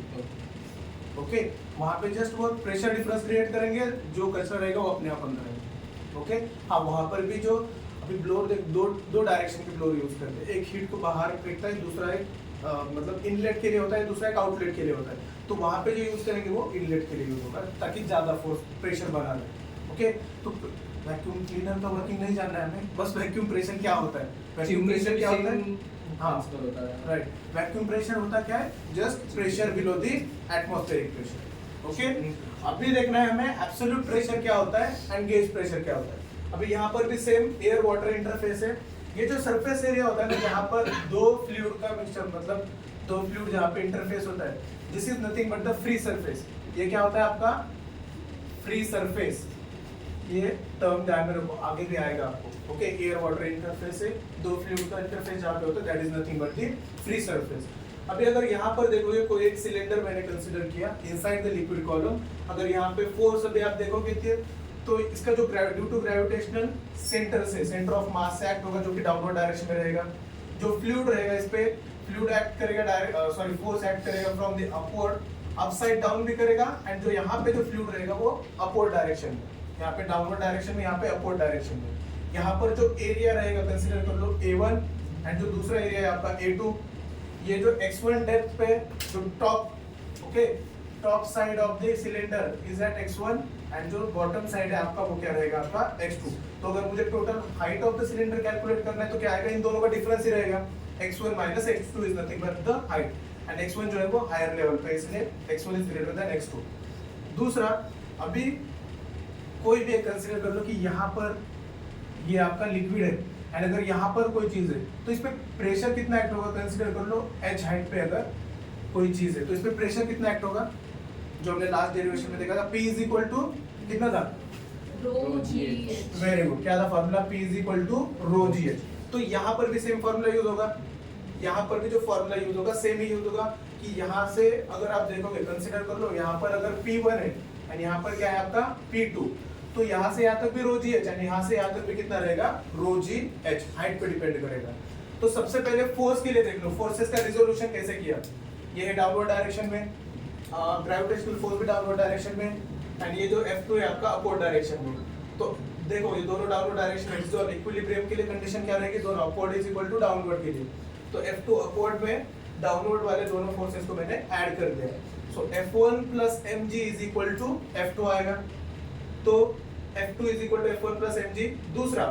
ओके। वहाँ पे जस्ट वो प्रेशर डिफरेंस क्रिएट करेंगे, जो कचरा रहेगा वो अपने आप अंदर आएगा, ओके। हाँ, वहाँ पर भी जो अभी ब्लोअर दो डायरेक्शन के ब्लोअर यूज करते हैं, एक हीट को बाहर फेंकता है, दूसरा एक मतलब इनलेट के लिए होता है, दूसरा एक आउटलेट के लिए होता है। तो वहाँ पे जो यूज करेंगे वो इनलेट के लिए यूज होगा ताकि ज्यादा फोर्स प्रेशर बना रहे, ओके। तो वैक्यूम क्लीनर का वर्किंग नहीं जानना है हमें, बस वैक्यूम प्रेशर क्या होता है, वैक्यूम प्रेशर क्या होता है, हाँ
होता है,
राइट। वैक्यूम प्रेशर होता क्या है, just pressure below the atmospheric pressure, okay. अभी देखना है हमें एब्सोल्यूट प्रेशर क्या होता है एंड गेज प्रेशर क्या होता है। अभी यहाँ पर भी सेम एयर वाटर इंटरफेस है। ये जो सरफेस एरिया होता है ना, जहाँ पर दो फ्लूइड का मिक्सचर, मतलब दो फ्लूइड जहाँ पे इंटरफेस होता है, this is nothing but the free surface. ये क्या होता है आपका फ्री सरफेस, ये टर्म ध्यान में रखो, आगे भी आएगा आपको, ओके। एयर वाटर इंटरफेस है, दो फ्लूइड का इंटरफेस जहाँ पे होता है, that is nothing but the free surface. अभी अगर यहाँ पर देखोगे कोई एक सिलेंडर मैंने कंसीडर किया इनसाइड द लिक्विड कॉलम, अगर यहाँ पे फोर्स अभी आप देखोगे तो इसका जो ड्यू टू ग्रेविटेशनल सेंटर से, सेंटर ऑफ मास से एक्ट होगा, जो कि डाउनवर्ड डायरेक्शन में रहेगा। जो फ्लूइड रहेगा इस पे फ्लूइड एक्ट करेगा फोर्स एक्ट करेगा from the upward, upside down भी करेगा, एंड जो यहाँ पे जो फ्लूइड रहेगा वो अपवर्ड डायरेक्शन में, यहाँ पे डाउनवर्ड डायरेक्शन में, यहाँ पे अपवर्ड डायरेक्शन में। यहाँ पर जो एरिया रहेगा कंसीडर कर लो A1, एंड जो दूसरा एरिया है आपका A2। ये जो x1 डेप्थ पे जो top, okay, top side of the cylinder is at x1, and जो बॉटम साइड है आपका वो क्या रहेगा आपका x2। तो अगर मुझे total height of the cylinder calculate करना है तो क्या आएगा, इन दोनों का डिफरेंस ही रहेगा, x1 minus x2 is nothing but the height, and x1 जो है वो हायर लेवल पे, इसलिए x1 is greater than x2। दूसरा, अभी कोई भी कंसीडर कर लो कि यहाँ पर ये आपका लिक्विड है, एंड अगर यहाँ पर कोई चीज है तो इस पे प्रेशर कितना एक्ट होगा, कंसीडर कर लो h हाइट पे अगर कोई चीज है तो इस पे प्रेशर कितना एक्ट होगा, जो हमने लास्ट डेरिवेशन में देखा था, P इज इक्वल टू कितना था, वेरी गुड, क्या था formula, P is equal to rho ji H. तो यहाँ पर भी सेम फॉर्मूला यूज होगा, यहाँ पर भी जो फॉर्मूला यूज होगा सेम ही यूज होगा, कि यहाँ से अगर आप देखोगे कंसीडर कर लो यहाँ पर अगर P1 है एंड यहाँ पर क्या है आपका P2, तो यहाँ से यहाँ तक भी रो जी एच, एंड यहाँ से यहाँ तक भी कितना रहेगा रो जी एच, हाइट पे डिपेंड करेगा। तो सबसे पहले फोर्स के लिए देख लो, फोर्सेस का रिजोल्यूशन कैसे किया, ये है डाउनवर्ड डायरेक्शन में, ग्रेविटेशनल फोर्स भी डाउनवर्ड डायरेक्शन में, एंड ये जो F2 है आपका अपवर्ड डायरेक्शन में। तो देखो ये दोनों डाउनवर्ड डायरेक्शन में, जो इक्विलिब्रियम के लिए कंडीशन क्या रहेगी, दोनों upward is equal to downward के लिए, तो F2 अपवर्ड में डाउनवर्ड वाले दोनों फोर्सेस को मैंने ऐड कर दिया। So F1 plus mg is equal to F2 आएगा, तो F2 is equal to F1 plus mg। दूसरा,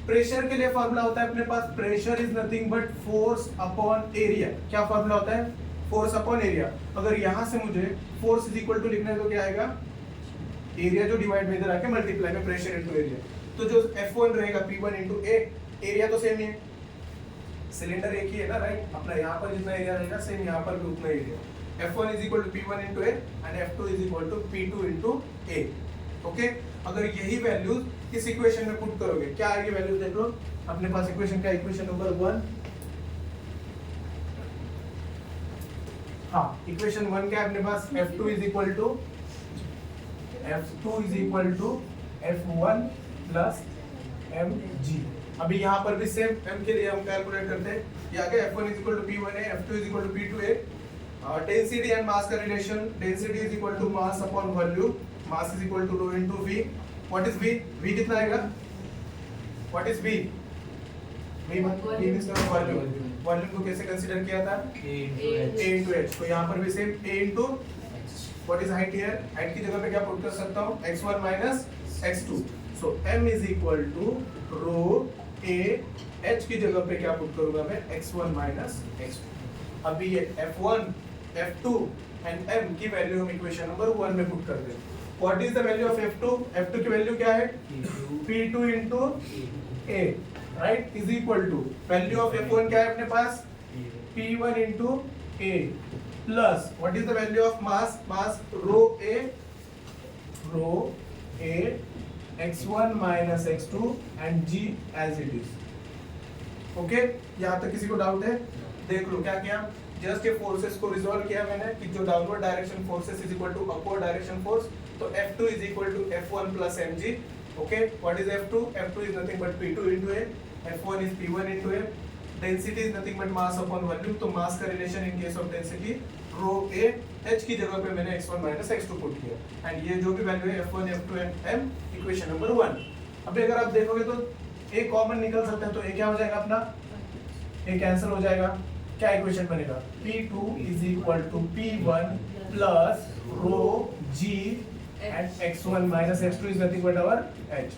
प्रेशर के लिए फॉर्मूला होता है अपने पास, pressure is nothing but force upon area. क्या फॉर्मूला होता है, फोर्स अपॉन एरिया। अगर यहाँ से मुझे फोर्स इज इक्वल टू लिखना है तो क्या आएगा, एरिया जो डिवाइड में इधर आके मल्टीप्लाई में प्रेशर इनटू एरिया। तो जो F1 रहेगा P1 इनटू A, एरिया तो सेम ही है, सिलेंडर एक ही है ना, राइट। अपना यहाँ पर जितना एरिया रहेगा सेम यहाँ पर भी उतना area. F1 is equal to P1 into A and F2 is equal to P2 into A, okay. अगर यही वैल्यूज इस इक्वेशन में पुट करोगे, क्या आएगी वैल्यूज देख लो अपने पास। इक्वेशन क्या, इक्वेशन नंबर 1, हाँ इक्वेशन 1 क्या है अपने पास, F2 is equal to F1 plus mg। अभी यहाँ पर भी सेम m के लिए हम कैलकुलेट करते हैं, ये आ गया F1 is equal to P1A, F2 is equal to P2A. Density and mass का relation, density is equal to mass upon volume, mass is equal to rho into V. What is V? V कितना आएगा? What is V? V means volume. Volume को कैसे consider किया था? A into H. तो यहाँ पर भी same A into what is height here? Height की जगह पे क्या पुट कर सकता हूँ? x1 minus x2. So m is equal to rho A, H की जगह पे क्या पुट करूँगा मैं? x1 minus x2. अभी ये F1, F2 and M की वैल्यू हम इक्वेशन नंबर 1 में पुट कर दें. What is the value of F2? F2 की वैल्यू क्या है? P2 into A, right? Is equal to value of F1 क्या है अपने पास? P1 into A plus what is the value of mass? Mass rho A x1 minus x2 and G as it is. Okay? यहाँ तक किसी को doubt है? देख लो क्या किया, जस्ट ये फोर्सेस को रिजॉल्व किया मैंने कि जो downward direction forces is equal to upward direction force, तो F2 is equal to F1 plus mg. Okay, what is F2? F2 is nothing but P2 into A, F1 is P1 into A. Density is nothing but mass upon volume, तो mass का relation in case of density rho A, H की जगह पे मैंने x1 minus x2 put किया, and ये जो भी वैल्यू है F1, F2 and M, equation number 1. अभी अगर आप देखोगे तो A कॉमन निकल सकता है, तो A क्या हो जाएगा अपना? A कैंसिल हो जाएगा. क्या इक्वेशन बनेगा? P2 is equal to P1 plus rho G and x1 minus x2 is nothing but our H.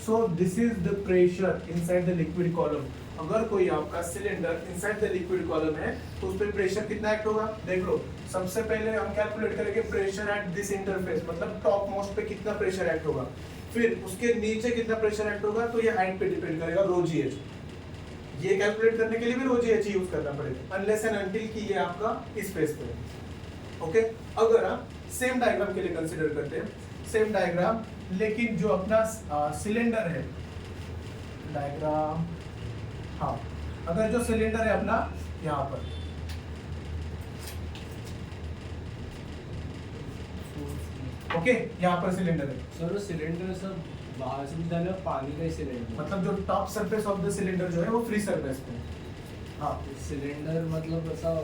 So this is the pressure inside the liquid column. अगर कोई आपका cylinder inside the liquid column है तो उस पर pressure कितना act होगा? देख लो, सबसे पहले हम कैलकुलेट करेंगे प्रेशर एट दिस इंटरफेस, मतलब टॉप मोस्ट पे कितना प्रेशर एक्ट होगा, फिर उसके नीचे कितना प्रेशर एक्ट होगा, तो ये हाइट पे डिपेंड करेगा रो जी एच. ये कैलकुलेट करने के लिए भी रो जी एच यूज करना पड़ेगा, अनलेस एंड अनटिल कि ये आपका इस फेस पे है. ओके, अगर आप सेम डायग्राम के लिए कंसीडर करते हैं, सेम डायग्राम, लेकिन जो अपना सिलेंडर है, डायग्राम, हाँ, अगर जो सिलेंडर है अपना यहाँ पर, ओके, यहाँ पर सिलेंडर है.
सर वो सिलेंडर सब बाहर से भी डाले और पानी का ही सिलेंडर,
मतलब जो top surface of the cylinder जो है वो फ्री सरफेस पे है. हाँ,
सिलेंडर मतलब ऐसा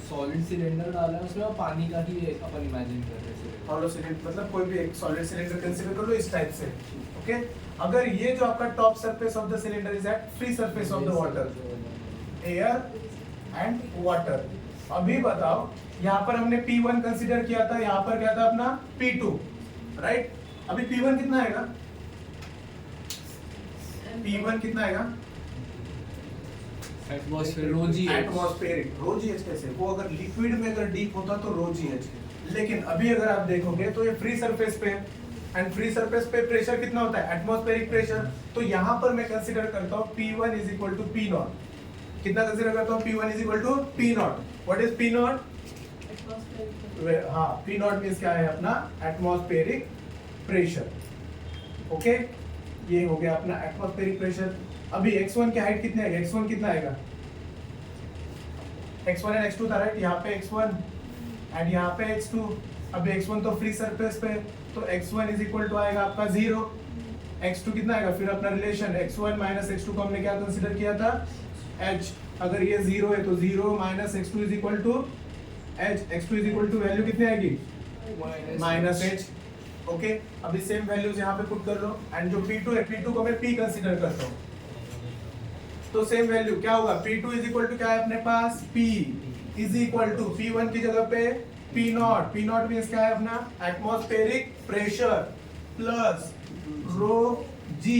सॉलिड सिलेंडर डाला है उसमें, और पानी का ही अपन इमेजिन कर रहे हैं.
हॉलो सिलेंडर मतलब कोई भी एक सॉलिड सिलेंडर कंसीडर कर लो इस टाइप से. ओके, अगर ये जो आपका top surface of the cylinder is at free surface of the water, air and water. अभी बताओ, यहाँ पर हमने P1 कंसीडर किया था, यहाँ पर क्या था अपना P2, राइट? अभी P1 कितना आएगा? P1 कितना आएगा? एटमॉस्फेरिक. रो जी एच कैसे? वो अगर लिक्विड में अगर डीप होता तो रो जी एच. लेकिन अभी अगर आप देखोगे तो ये फ्री सरफेस पे है, एंड फ्री सरफेस पे प्रेशर कितना होता है? Atmospheric pressure. तो यहाँ पर मैं कंसीडर करता हूँ P1 is equal to P naught. कितना कंसीडर करता हूँ? P1 is equal to P naught. What is P naught? हाँ, P नॉट मींस क्या है अपना? Atmospheric pressure. ओके, ये हो गया अपना एटमॉस्फेरिक प्रेशर. अभी x1 की हाइट कितनी आएगी? x1 कितना आएगा? x1 एंड x2 था, राइट? यहाँ पे x1 एंड यहाँ पे x2. अभी x1 तो फ्री सरफेस पे, तो x1 इज इक्वल टू आएगा आपका 0. x2 कितना आएगा? फिर अपना रिलेशन x1 माइनस x2 को हमने क्या कंसीडर किया था? h. अगर ये 0 है तो 0 minus x2 is equal to h. x2 is equal to value कितनी आएगी? Minus h. ओके, अभी सेम वैल्यूज यहाँ पे पुट कर लो, एंड जो P2 है, P2 को मैं P कंसीडर करता हूँ, तो सेम वैल्यू क्या होगा? P2 इज इक्वल टू क्या है अपने पास? P is equal to P1 की जगह पे P naught. P naught means क्या है अपना? Atmospheric pressure plus rho G.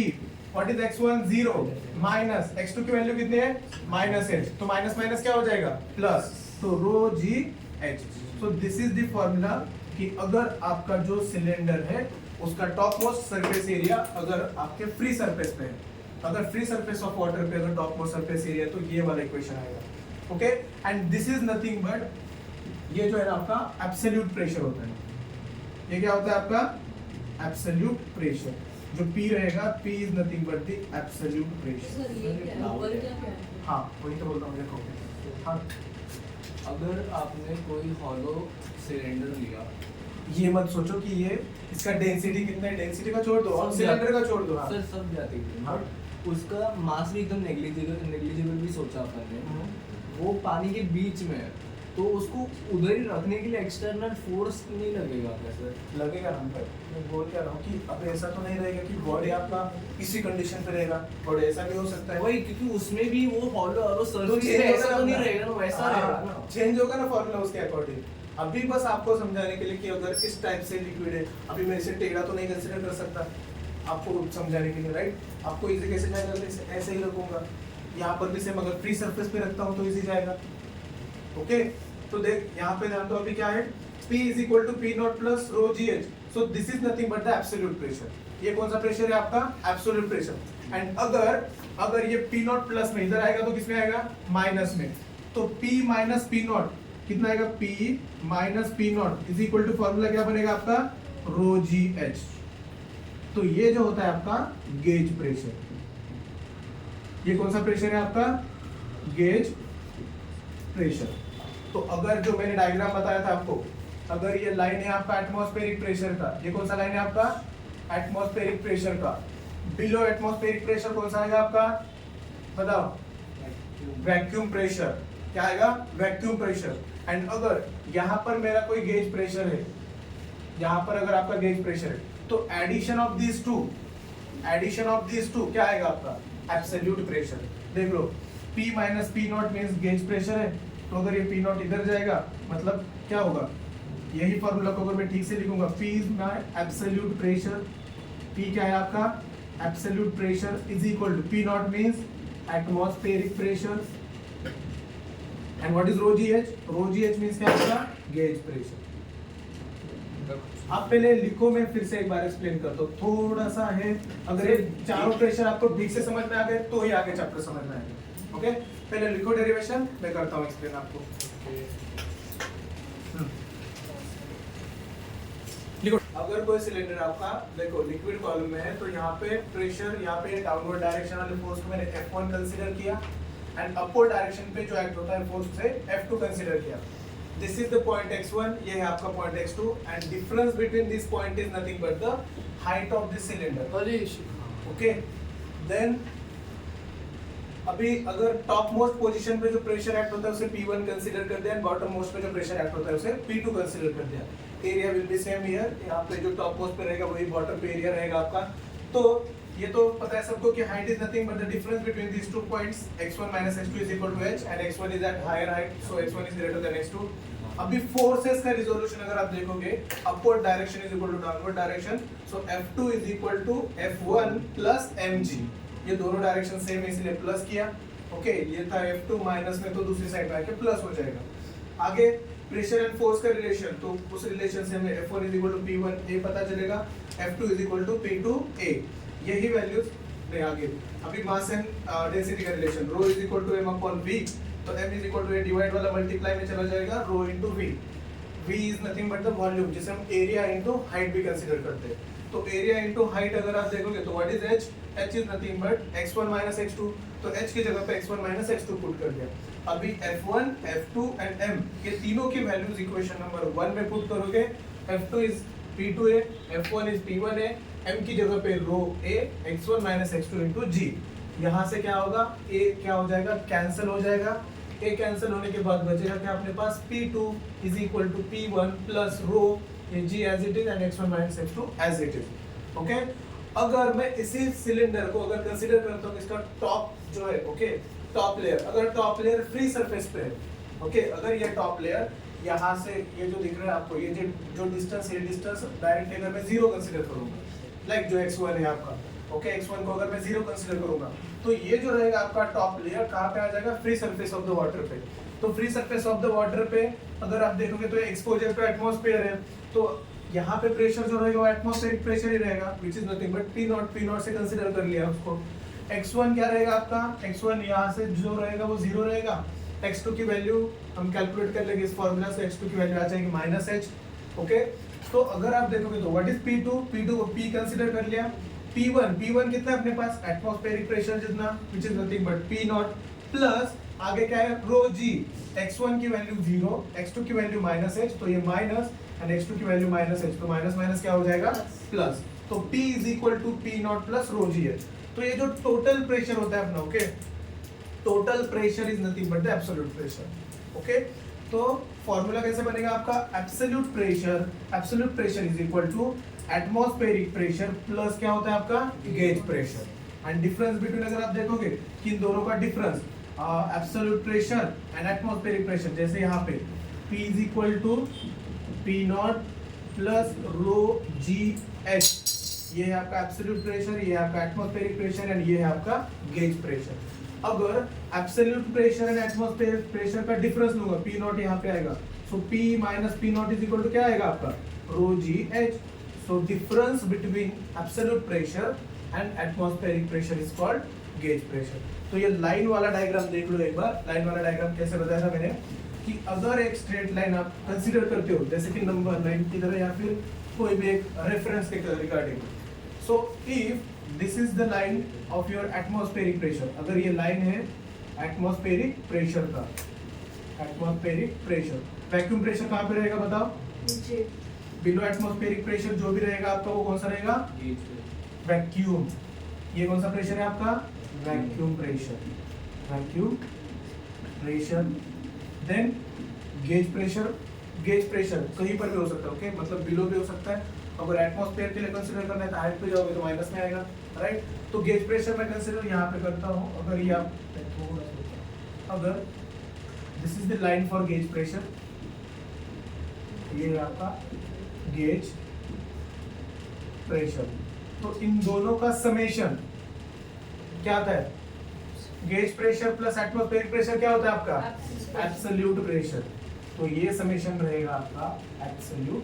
What is x1? 0 minus x2 की वैल्यू कितनी है? Minus h. तो माइनस माइनस क्या हो जाएगा? प्लस. तो rho G H. So this is the formula कि अगर आपका जो सिलेंडर है उसका टॉप मोस्ट सरफेस एरिया अगर आपके फ्री सरफेस पे है, अगर फ्री सरफेस ऑफ वाटर पे अगर टॉप मोस्ट सरफेस एरिया, तो ये वाला इक्वेशन आएगा. Okay, and this is nothing but, ये जो है ना आपका एब्सोल्यूट प्रेशर होता है. ये क्या होता है आपका? Absolute pressure. जो P रहेगा, P is nothing but the absolute pressure.
Sir ये क्या है? ऊपर क्या है?
हाँ, वही तो बोल रहा हूँ. देखो, हाँ,
अगर आपने कोई हॉलो सिलेंडर लिया,
ये मत सोचो कि ये इसका डेंसिटी कितना है, डेंसिटी का छोड़ दो और सिलेंडर का छोड़ दो. हाँ,
सर सब जाती है.
हाँ.
उसका मास भी एकदम नेग्लिजिबल भी सोचा अपन ने, वो पानी के बीच में है, तो उसको उधर ही रखने के लिए एक्सटर्नल फोर्स नहीं लगेगा कैसे?
लगेगा ना भाई, मैं बोल क्या रहा हूँ कि अब ऐसा तो नहीं रहेगा कि बॉडी आपका इसी कंडीशन पे रहेगा, बॉडी ऐसा भी हो सकता है।
वही, क्योंकि उसमें भी वो हॉलो और
तो
सरफेस
change
ऐसा
होगा
तो नहीं
ना।
रहेगा ना, वैसा
हाँ,
रहेगा ना।
चेंज होगा ना फॉर्मूला उसके अकॉर्डिंग। अभी बस आपको समझाने के लिए कि अगर इस टाइप से लिक्विड है, अभी मैं इसे टेढ़ा तो नहीं कंसीडर कर सकता, आपको समझाने के लिए, राइट। आपको इजी कैसे जाएगा, ऐसे ही रखूंगा, यहाँ पर भी सेम, अगर फ्री सरफेस पे रखता हूँ तो इजी जाएगा। ओके, तो देख यहाँ पे ध्यान दो, अभी क्या है, P is equal to P naught plus rho GH, so this is nothing but the absolute pressure। ये कौन सा प्रेशर है आपका, एब्सोल्यूट प्रेशर। एंड अगर ये P naught प्लस में इधर आएगा तो किसमें आएगा, माइनस में, तो P माइनस P naught कितना आएगा, P minus P naught is equal to formula क्या बनेगा आपका, रो GH। तो ये जो होता है आपका गेज प्रेशर, ये कौन सा प्रेशर है आपका, गेज प्रेशर। तो अगर जो मैंने डायग्राम बताया था आपको, अगर ये लाइन है आपका एटमॉस्फेरिक प्रेशर का, ये कौन सा लाइन है आपका, एटमॉस्फेरिक प्रेशर का, बिलो एटमॉस्फेरिक प्रेशर कौन सा आएगा आपका, बताओ, वैक्यूम प्रेशर। क्या आएगा, वैक्यूम प्रेशर। एंड अगर यहाँ पर मेरा कोई गेज प्रेशर है, यहाँ पर अगर आपका गेज प्रेशर है, तो एडिशन ऑफ दिस टू क्या आएगा आपका, एब्सोल्यूट प्रेशर। देख लो, P minus P naught means gauge pressure है, तो अगर ये P नॉट इधर जाएगा मतलब क्या होगा, यही फॉर्मूला को अगर मैं ठीक से लिखूंगा, P is my absolute pressure, P क्या है आपका, absolute pressure is equal to P naught means atmospheric pressure, and what is rho GH, rho GH means क्या आपका, गेज प्रेशर। आप पहले लिखो, मैं फिर से एक बार एक्सप्लेन करता हूँ, थोड़ा सा है, अगर ये चारों प्रेशर आपको ठीक से समझ में आ गए तो ही आगे चैप्टर समझ में आएगा। ओके, पहले लिखो डेरिवेशन, मैं करता हूँ एक्सप्लेन आपको। लिखो, अगर कोई सिलेंडर आपका देखो लिक्विड कॉलम में है, तो यहाँ पे प्रेशर, यहाँ पे डाउनवर्ड डायरेक्शन वाले फोर्स को मैंने F1 कंसीडर किया, एंड अपवर्ड डायरेक्शन पे जो एक्ट होता है फोर्स से F2 कंसीडर किया। This is the point x1, ये है आपका point x2, and difference between this point is nothing but the height of this cylinder. Okay, then अभी अगर टॉप मोस्ट पोजीशन पे जो प्रेशर एक्ट होता है उसे P1 कंसीडर कर दिया, एंड बॉटम मोस्ट पे जो प्रेशर एक्ट होता है उसे P2 कंसीडर कर दिया। Area will be same here, यहाँ पे जो टॉप मोस्ट पे रहेगा वही बॉटम पे एरिया रहेगा आपका। तो ये तो पता है सबको कि height is nothing but the difference between these two points, x1 minus x2 is equal to h, and x1 is at higher height, so x1 is greater than x2। अभी फोर्सेस का रिजोल्यूशन अगर आप देखोगे, upward direction is equal to downward direction, so F2 is equal to F1 plus mg। ये दोनों direction same है इसलिए plus किया। ओके, ये था F2, माइनस में तो दूसरी साइड में आके प्लस हो जाएगा। आगे प्रेशर एंड फोर्स का रिलेशन, तो उस रिलेशन से हमें F1 is equal to P1A पता चलेगा, F2 is equal to P2A, यही वैल्यूज नहीं आगे। अभी मास एंड डेंसिटी का relation, rho is equal to m upon v, तो m is equal to a divide वाला मल्टीप्लाई में चला जाएगा rho into v। v is nothing but the volume, जिसे हम एरिया इनटू हाइट भी कंसीडर करते हैं। तो एरिया इनटू हाइट अगर आप देखोगे तो what is h, h is nothing but x1 minus x2, तो h की जगह पे x1 minus x2 पुट कर दिया। अभी F1, F2 एंड m ये तीनों की वैल्यूज इक्वेशन नंबर 1 में पुट करोगे, F2 is P2A, F1 is P1A, m की जगह पे रो a, x1 minus x2 into g। यहाँ से क्या होगा, a क्या हो जाएगा, कैंसिल हो जाएगा, a कैंसिल होने के बाद बचेगा क्या अपने पास, P2 is equal to P1 plus रो ये g as it is and x1 minus x2 as it is। Okay, अगर मैं इसी सिलेंडर को अगर कंसीडर करता हूँ, इसका टॉप जो है, ओके, टॉप लेयर, अगर टॉप लेयर फ्री सरफेस पे है, ओके, अगर ये टॉप लेयर यहाँ से ये जो दिख रहा है आपको, ये जो डिस्टेंस, ये डिस्टेंस डायरेक्टली अगर मैं 0 कंसीडर करूंगा, लाइक जो x1 है आपका, ओके, x1 को अगर मैं 0 कंसीडर करूंगा, तो ये जो रहेगा आपका टॉप लेयर कहाँ पे आ जाएगा, free surface of the water पे। तो free surface of the water पे अगर आप देखोगे तो एक्सपोजर टू एटमॉस्फेयर है, तो यहाँ पे प्रेशर जो रहेगा वो एटमॉस्फेरिक प्रेशर ही रहेगा, which is nothing but P not से कंसीडर कर लिया उसको। x1 क्या रहेगा आपका, x1 यहाँ से जो रहेगा वो 0 रहेगा, x2 की वैल्यू हम कैलकुलेट कर लेंगे इस फॉर्मूला से, x2 की वैल्यू आ जाएगी -h। ओके, तो अगर आप देखोगे तो व्हाट इज P2 को P कंसीडर कर लिया, P1 कितना है अपने पास, एटमॉस्फेरिक प्रेशर जितना, which is nothing but P naught, plus आगे क्या है रो g, x1 की वैल्यू 0, x2 की वैल्यू -h, तो ये माइनस, एंड x2 की वैल्यू -h, तो माइनस माइनस क्या हो जाएगा, प्लस। तो P is equal to P naught plus rho g h। तो ये जो टोटल प्रेशर होता है अपना, okay, total pressure is nothing but the absolute pressure. Okay, तो फॉर्मूला कैसे बनेगा आपका, absolute pressure is equal to atmospheric pressure plus क्या होता है आपका gauge pressure. And difference between अगर आप देखोगे कि इन दोनों का difference absolute pressure and atmospheric pressure, जैसे यहाँ पे P is equal to P naught plus rho ji H, ये है आपका एब्सोल्यूट प्रेशर, ये है आपका एटमॉस्फेरिक प्रेशर एंड ये है आपका गेज प्रेशर। अगर absolute pressure and atmospheric pressure का डिफरेंस लूंगा, P नॉट यहाँ पे आएगा, सो P minus P naught is equal to क्या आएगा आपका rho ji h. So difference between absolute pressure and atmospheric pressure is called gauge pressure. तो ये लाइन वाला डायग्राम देख लो एक बार। लाइन वाला डायग्राम कैसे बताया था मैंने कि अगर एक स्ट्रेट लाइन आप कंसीडर करते हो जैसे कि नंबर लाइन की तरह या फिर कोई भी एक रेफरेंस के regarding, so if this is the line of your atmospheric pressure, अगर ये लाइन है एटमॉस्फेरिक प्रेशर का, एटमॉस्फेरिक प्रेशर, वैक्यूम प्रेशर कहाँ पे रहेगा बताओ,
नीचे।
बिलो एटमॉस्फेरिक प्रेशर जो भी रहेगा आपका वो कौन सा रहेगा, वैक्यूम। ये कौन सा प्रेशर है आपका, vacuum pressure, vacuum pressure. Then gauge pressure, gauge pressure कहीं पर भी हो सकता है, ओके, मतलब बिलो भी हो सकता है। अगर एटमॉस्फेयर के लिए कंसीडर करना है तो हाइट पे जाओगे तो माइनस में आएगा, राइट। तो गेज प्रेशर मैं कंसीडर यहाँ पे करता हूँ। अगर ये आप अगर this is the line for gauge pressure, ये है आपका गेज प्रेशर, तो इन दोनों का समेशन क्या आता है, gauge pressure plus atmospheric pressure क्या होता है आपका एब्सोल्यूट प्रेशर। तो ये समेशन रहेगा आपका एब्सोल्यूट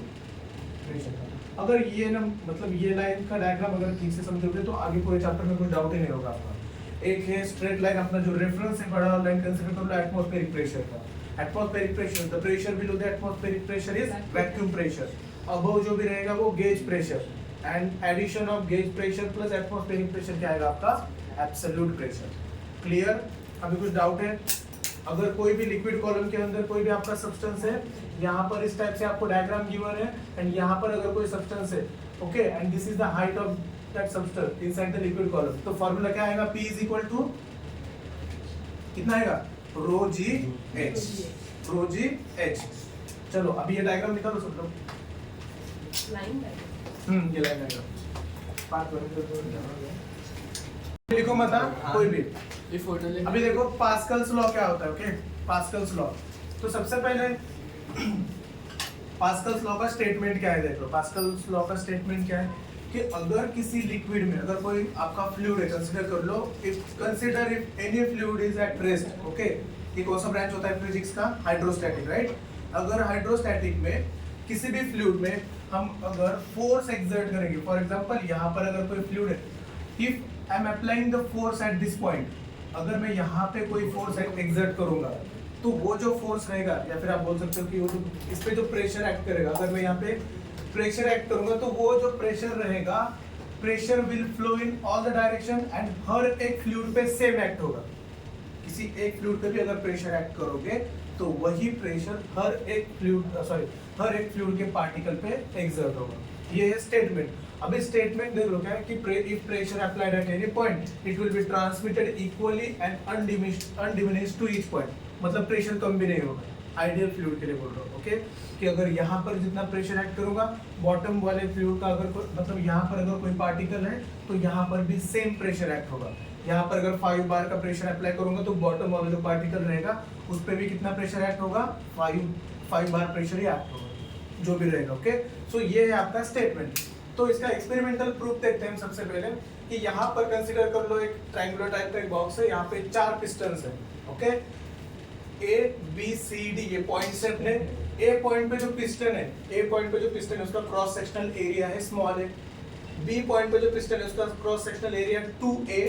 प्रेशर का। अगर ये ना मतलब ये लाइन का डायग्राम अगर ठीक से समझोगे तो आगे पूरे चैप्टर में कुछ डाउट ही नहीं होगा आपका। एक है स्ट्रेट लाइन, अपना जो रेफरेंस है बड़ा लाइन कंसीडर कर लो एटमॉस्फेरिक प्रेशर का। Atmospheric pressure, the pressure below the atmospheric pressure is vacuum pressure. Above जो भी रहेगा वो gauge pressure, and addition of gauge pressure plus atmospheric pressure क्या आएगा आपका एब्सोल्यूट प्रेशर। क्लियर? अभी कुछ डाउट है? अगर कोई भी लिक्विड कॉलम के अंदर कोई भी आपका सब्सटेंस है, यहाँ पर इस टाइप से आपको डायग्राम गिवन है, एंड यहाँ पर अगर कोई सब्सटेंस है, okay, and this is the height of that substance inside the liquid column, तो फार्मूला क्या आएगा, P इज इक्वल टू कितना आएगा, रो जी एच, रो जी एच। चलो अभी ये डायग्राम निकालो सब लोग।
लाइन
ये लाइन डायग्राम पार्ट लिखो मत, कोई भी।
ये फोटो ले।
अभी देखो पास्कल्स लॉ क्या होता है, ओके, पास्कल्स लॉ। तो सबसे पहले पास्कल्स लॉ का स्टेटमेंट क्या है, देख लो। पास्कल्स लॉ का स्टेटमेंट क्या है कि अगर किसी लिक्विड में अगर कोई आपका फ्लूइड है, कंसीडर कर लो, if consider if any fluid is at rest, okay, ये कौन सा ब्रांच होता है फिजिक्स का, हाइड्रोस्टैटिक, राइट। अगर हाइड्रोस्टैटिक में किसी भी फ्लूइड में हम अगर फोर्स एक्सर्ट करेंगे, फॉर एग्जांपल यहाँ पर अगर कोई फ्लूइड है, if I am applying the force at this point, अगर मैं यहाँ पे कोई फोर्स एक्सर्ट करूंगा तो वो जो फोर्स रहेगा, या फिर आप बोल सकते हो कि वो जो इस पे जो प्रेशर एक्ट करेगा, अगर मैं यहाँ पे प्रेशर एक्ट करूंगा तो वो जो प्रेशर रहेगा, pressure will flow in all the direction and हर एक फ्लूइड पे सेम एक्ट होगा। किसी एक फ्लूइड पे भी अगर प्रेशर एक्ट करोगे तो वही प्रेशर हर एक फ्लूइड के पार्टिकल पे एक्सर्ट होगा। ये है स्टेटमेंट। अभी स्टेटमेंट देख लो क्या है कि if pressure applied at any point it will be transmitted equally and undiminished to each point, मतलब प्रेशर कम भी नहीं होगा। आइडियल फ्लूइड के लिए बोल रहा हूँ, ओके, कि अगर यहाँ पर जितना प्रेशर एक्ट करूंगा, बॉटम वाले फ्लूइड का अगर मतलब यहाँ पर अगर कोई पार्टिकल है तो यहाँ पर भी सेम प्रेशर एक्ट होगा। यहाँ पर अगर 5 बार का प्रेशर अप्लाई करूंगा तो बॉटम वाला जो पार्टिकल रहेगा उस पर भी कितना प्रेशर एक्ट होगा, 5 बार प्रेशर ही एक्ट होगा, जो भी रहेगा, ओके। सो ये है आपका स्टेटमेंट। तो इसका एक्सपेरिमेंटल प्रूफ देखते हैं सबसे पहले कि यहाँ पर कंसीडर कर लो एक ट्रायंगुलर टाइप का एक बॉक्स है, यहाँ पे 4 पिस्टन्स है, okay, A B C D, ये पॉइंट्स है अपने। A पॉइंट पे जो पिस्टन है, A पॉइंट पे जो पिस्टन है उसका क्रॉस सेक्शनल एरिया है स्मॉल है। B पॉइंट पे जो पिस्टन है उसका cross sectional area 2A,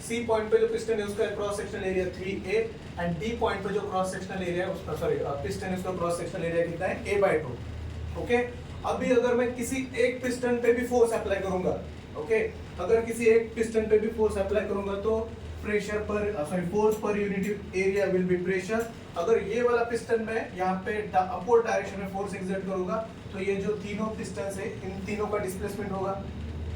C point पे जो पिस्टन है उसका cross sectional area 3A, and D point पे जो क्रॉस सेक्शनल एरिया है उसका पिस्टन है उसका क्रॉस सेक्शनल एरिया कितना है, A/2, ओके। अभी अगर मैं किसी एक पिस्टन पे भी फोर्स अप्लाई करूंगा, ओके, अगर किसी एक पिस्टन पे भी फोर्स अप्लाई करूंगा तो प्रेशर पर force per unit area will be pressure. अगर ये वाला पिस्टन में यहाँ पे अपवर्ड डायरेक्शन में फोर्स एक्सर्ट करूंगा तो ये जो तीनों पिस्टन है इन तीनों का डिस्प्लेसमेंट होगा,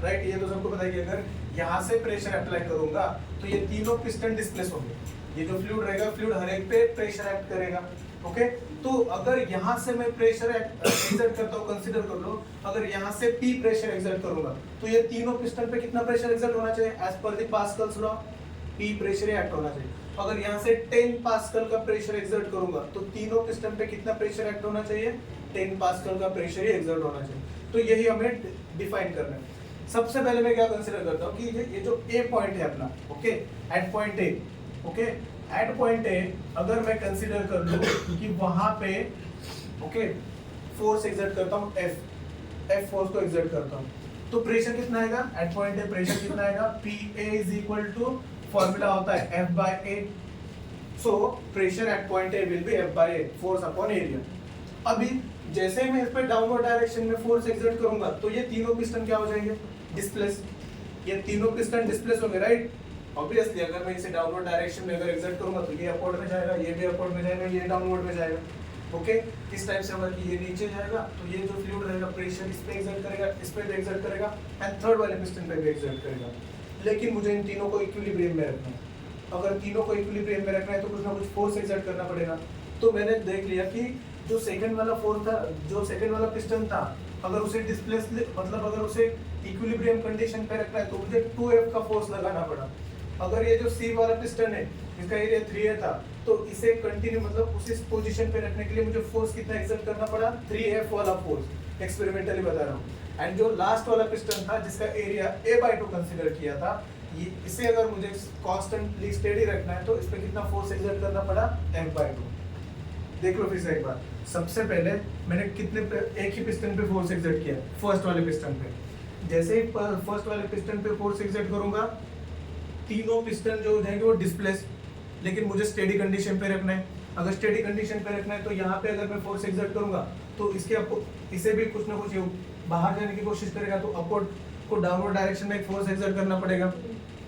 राइट। ये तो सबको पता है कि अगर यहाँ से प्रेशर अप्लाई करूंगा तो ये तीनों पिस्टन डिस्प्लेस होंगे। ये जो फ्लूइड रहेगा, फ्लूइड हर एक पे प्रेशर एक्ट करेगा। ओके, तो अगर यहाँ से मैं प्रेशर एक्सर्ट करता हूँ, कंसीडर कर लो, अगर यहाँ से P प्रेशर एक्सर्ट करूंगा तो ये तीनों पिस्टन पे कितना प्रेशर एक्सर्ट होना चाहिए? As per the Pascal's law P pressure act होना चाहिए। अगर यहाँ से 10 पास्कल का प्रेशर एक्सर्ट करूंगा तो तीनों पिस्टन पे कितना प्रेशर एक्ट होना चाहिए? 10 पास्कल का प्रेशर ही एक्सर्ट होना चाहिए। तो यही हमें डिफाइन करना है। सबसे पहले मैं क्या कंसीडर करता हूँ कि ये जो A पॉइंट है अपना, okay, at point A, okay, at point A अगर मैं कंसीडर कर लूँ कि वहां पे, ओके, फोर्स एक्सर्ट करता हूँ F फोर्स को एक्सर्ट करता हूँ, तो प्रेशर कितना आएगा? एट पॉइंट A प्रेशर कितना आएगा? PA is equal to, formula होता है F by A, so pressure at point A will be F by A, force upon area. अभी जैसे मैं इस पे डाउनवर्ड डायरेक्शन में फोर्स एक्सर्ट करूंगा तो ये तीनों पिस्टन क्या हो जाएंगे? डिस्प्लेस। ये तीनों पिस्टन डिस्प्लेस होंगे, राइट। ऑब्वियसली अगर मैं इसे डाउनवर्ड डायरेक्शन में अगर एक्सर्ट करूंगा तो ये अपवर्ड में जाएगा, ये भी अपवर्ड में जाएगा, ये डाउनवर्ड में जाएगा। ओके, इस टाइप से होगा कि ये नीचे जाएगा तो ये जो फ्लूइड रहेगा प्रेशर इस पे एक्सर्ट करेगा, इस पे भी एक्सर्ट करेगा, एंड थर्ड वाले पिस्टन पे भी एक्सर्ट करेगा। लेकिन मुझे इन तीनों को इक्विलिब्रियम में रखना है। अगर तीनों को इक्विलिब्रियम में रखना है तो कुछ ना कुछ फोर्स एक्सर्ट करना पड़ेगा। तो मैंने देख लिया कि जो सेकंड वाला फोर्स था, जो सेकंड वाला पिस्टन था, अगर उसे डिस्प्लेस, मतलब अगर उसे इक्विलिब्रियम कंडीशन पे रखना है तो मुझे 2F का फोर्स लगाना पड़ा। अगर ये जो C वाला पिस्टन है, इसका एरिया 3A था, तो इसे कंटिन्यू, मतलब उसी पोजीशन पे रखने के लिए मुझे फोर्स कितना एक्सर्ट करना पड़ा? 3F वाला फोर्स, एक्सपेरिमेंटली बता रहा हूँ। एंड जो लास्ट वाला पिस्टन था जिसका एरिया A/2 कंसीडर किया था, इसे अगर मुझे कांस्टेंटली स्टेडी रखना है तो इस पे कितना फोर्स एक्सर्ट करना पड़ा? F/2। देख लो फिर से एक बार। सबसे पहले मैंने कितने पे, एक ही पिस्टन पे फोर्स एक्सर्ट किया, फर्स्ट वाले पिस्टन पे। जैसे ही फर्स्ट वाले पिस्टन पे फोर्स एक्सर्ट करूंगा, तीनों पिस्टन जो हो जाएंगे वो डिस्प्लेस, लेकिन मुझे स्टेडी कंडीशन पे रखना है। अगर स्टेडी कंडीशन पे रखना है तो यहाँ पे अगर मैं फोर्स एक्सर्ट करूंगा तो इसे भी कुछ ना कुछ बाहर जाने की कोशिश करेगा, तो अपवर्ड को डाउनवर्ड डायरेक्शन में एक फोर्स एक्सर्ट करना पड़ेगा।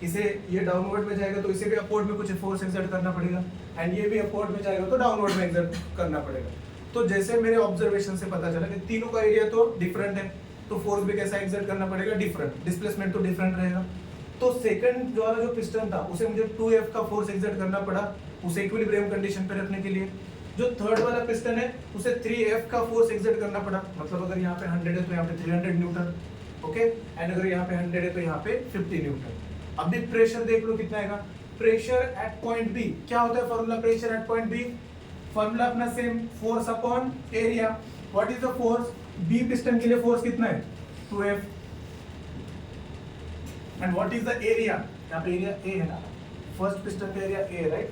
इसे ये डाउनवर्ड में जाएगा तो इसे भी अपवर्ड में कुछ फोर्स एक्सर्ट करना पड़ेगा, एंड ये भी अपवर्ड में जाएगा तो डाउनवर्ड में एक्सर्ट करना पड़ेगा। तो जैसे मेरे ऑब्जर्वेशन से पता चला कि तीनों का एरिया तो डिफरेंट है, तो फोर्स भी कैसा एक्सर्ट करना पड़ेगा? डिफरेंट। डिस्प्लेसमेंट तो डिफरेंट रहेगा। तो सेकंड जो वाला जो पिस्टन था उसे मुझे 2F का फोर्स एक्सर्ट करना पड़ा उसे इक्विलिब्रियम कंडीशन पे रखने के लिए। जो थर्ड वाला पिस्टन है उसे 3F का फोर्स एक्सर्ट करना पड़ा, मतलब अगर यहाँ पे 100 है तो यहाँ पे 300 न्यूटन, ओके, एंड अगर यहाँ पे 100 है तो यहाँ पे 50 न्यूटन। अभी प्रेशर देख लो कितना आएगा? प्रेशर एट पॉइंट बी, क्या होता है formula pressure at point B? Formula अपना same, force upon area. What is the force? B piston के लिए फोर्स कितना है? 2F। And what is the area? यहाँ पे एरिया A है ना, फर्स्ट पिस्टन का एरिया A, राइट,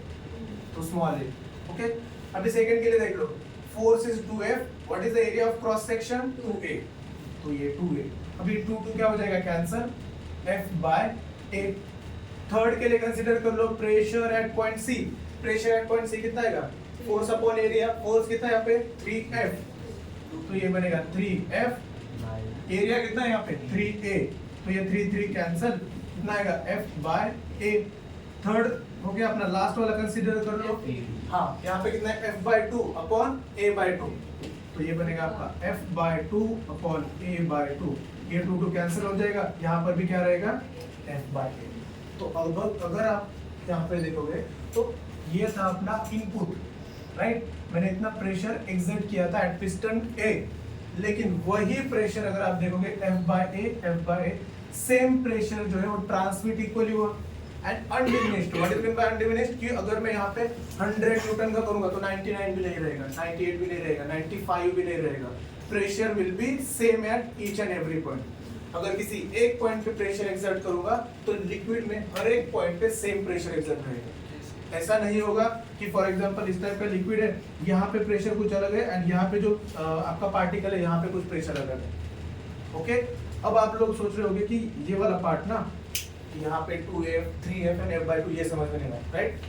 तो स्मॉल a, ओके। अभी सेकंड के लिए देख लो, force is 2F, what is the area of cross section? 2A, तो ये 2A। अभी 2 क्या हो जाएगा? Cancel, F/A। थर्ड के लिए कंसीडर कर low pressure at point C। Pressure at point C कितना आएगा? Force upon area. फोर्स कितना है यहाँ पे? 3F, तो ये बनेगा 3F। एरिया कितना है यहाँ पे? 3A, तो ये 3 कैंसल, कितना आएगा? F/A। थर्ड हो गया अपना, लास्ट वाला कंसीडर कर लो। हाँ, यहाँ पे कितना है? F/2 अपॉन A/2, तो ये बनेगा आपका F/2 अपॉन A/2। ये 2 कैंसिल हो जाएगा, यहाँ पर भी क्या रहेगा? F/A। तो अब अगर आप यहाँ पे देखोगे तो ये था अपना इनपुट, राइट। मैंने इतना प्रेशर एक्सर्ट किया था एट पिस्टन A, लेकिन वही प्रेशर अगर आप देखोगे F/A, सेम प्रेशर जो है वो ट्रांसमिट इक्वली हुआ and undiminished. What is mean bye undiminished? कि अगर मैं यहाँ पे 100 न्यूटन का करूंगा तो 99 भी नहीं रहेगा, 98 भी नहीं रहेगा, 95 भी नहीं रहेगा। Pressure will be same at each and every point. अगर किसी एक पॉइंट पे प्रेशर एक्सर्ट करूंगा तो लिक्विड में हर एक पॉइंट पे सेम प्रेशर एक्सर्ट रहेगा। ऐसा नहीं होगा कि फॉर एग्जांपल इस टाइप का लिक्विड है, यहाँ पे प्रेशर कुछ अलग है एंड यहाँ पे जो आपका पार्टिकल है यहाँ पे कुछ प्रेशर अलग है, ओके। अब आप लोग सोच रहे होंगे कि ये वाला पार्ट ना, यहाँ पे 2F 3F एंड F/2 ये समझ में नहीं आया, राइट?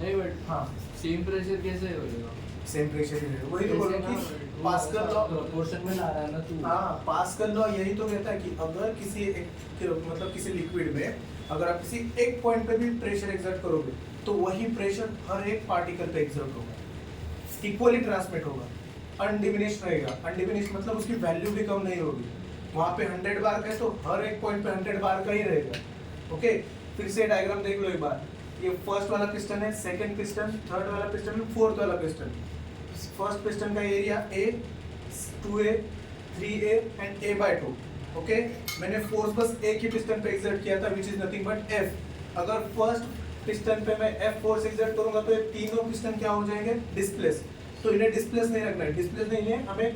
नहीं, बट
हाँ,
सेम प्रेशर कैसे होगा?
सेम प्रेशर ही रहेगा। वही तो बोल रहा हूँ कि पास्कल लॉ
प्रोपोर्शन में ला रहा है ना तू।
हाँ, पास्कल लॉ यही तो कहता है कि अगर किसी एक, मतलब किसी लिक्विड में अगर आप किसी एक पॉइंट पे भी प्रेशर एक्सर्ट करोगे तो वही प्रेशर हर एक पार्टिकल पे एक्सर्ट होगा, इक्वली ट्रांसमिट होगा, अनडिमिनिश्ड रहेगा। अनडिमिनिश्ड मतलब उसकी वैल्यू भी कम नहीं होगी, वहां पे 100 बार का है तो हर एक पॉइंट पे 100 बार का ही रहेगा। ओके, फिर से डायग्राम देख लो एक बार। ये फर्स्ट वाला पिस्टन है, सेकंड पिस्टन, थर्ड वाला पिस्टन, फोर्थ वाला पिस्टन। फर्स्ट पिस्टन का area A, 2A, 3A and A/2। Okay, मैंने फोर्स बस एक ही पिस्टन पे एक्सर्ट किया था which is nothing but F। अगर फर्स्ट पिस्टन पे मैं F फोर्स एक्सर्ट करूंगा तो ये तीनों पिस्टन क्या हो जाएंगे, डिस्प्लेस। तो इन्हें डिस्प्लेस नहीं रखना है, डिस्प्लेस नहीं है, हमें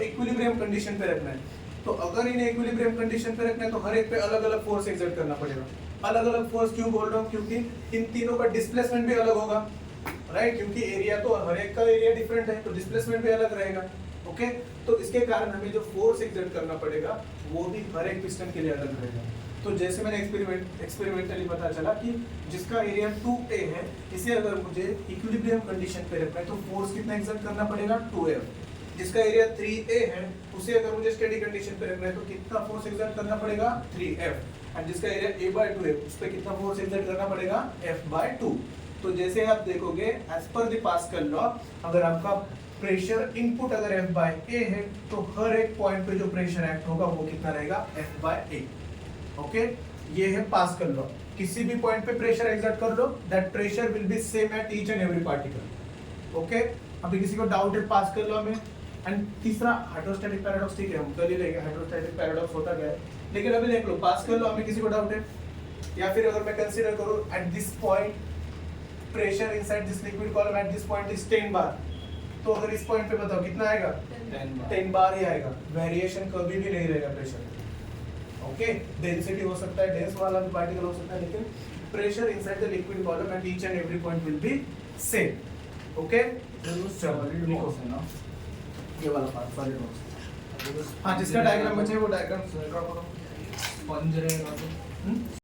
इक्विलिब्रियम कंडीशन पे रखना है। तो अगर इन्हें इक्विलिब्रियम कंडीशन पे रखना है तो हर एक पे अलग अलग फोर्स एक्सर्ट करना पड़ेगा। अलग अलग फोर्स क्यों बोल रहा हूँ, क्योंकि इन तीनों का डिस्प्लेसमेंट भी अलग होगा, राइट? क्योंकि एरिया तो हर एक का एरिया डिफरेंट है तो डिस्प्लेसमेंट भी अलग रहेगा। ओके, तो इसके कारण हमें जो फोर्स एक्सर्ट करना पड़ेगा वो भी हर एक पिस्टन के लिए अलग रहेगा। तो जैसे मैंने एक्सपेरिमेंटली पता चला कि जिसका एरिया 2A है, इसे अगर मुझे इक्विलिब्रियम कंडीशन पे रखना है तो फोर्स कितना एक्सर्ट करना पड़ेगा, 2F। जिसका एरिया 3A है, उसे अगर मुझे स्टेडी कंडीशन पे रखना है तो कितना फोर्स एक्सर्ट करना पड़ेगा, 3F। और जिसका एरिया A/2 है, उस पे कितना फोर्स एक्सर्ट करना पड़ेगा, F/2। तो जैसे आप देखोगे as per the pascal law, अगर आपका प्रेशर इनपुट अगर F/A है तो हर एक पॉइंट पे जो प्रेशर एक्ट होगा वो कितना रहेगा, F/A। ओके, ये है पास्कल लॉ। किसी भी पॉइंट पे प्रेशर एक्सर्ट कर लो, that pressure will be same at each and every particle. Okay, अभी किसी को डाउट है पास्कल लॉ में? एंड तीसरा हाइड्रोस्टैटिक पैराडॉक्स, ठीक है हम कल ही लेंगे हाइड्रोस्टैटिक पैराडॉक्स होता क्या है, लेकिन अभी देख लो पास्कल लॉ में किसी को डाउट है? या फिर अगर मैं कंसीडर करूं at this point pressure inside this liquid column at this point is 10 बार, तो अगर इस पॉइंट पे बताओ कितना आएगा, 10 बार ही आएगा, वेरिएशन कभी भी नहीं रहेगा प्रेशर। ओके, डेंसिटी हो सकता है, डेंस वाला भी पार्टिकल हो सकता है, लेकिन pressure inside the liquid column at each and every point will be same. Okay,
solid box है ना,
ये वाला पार्ट सॉलिड बॉक्स। हाँ, जिसका डायग्राम बचे वो डायग्राम ड्रॉ करो।
स्पंज रहेगा तो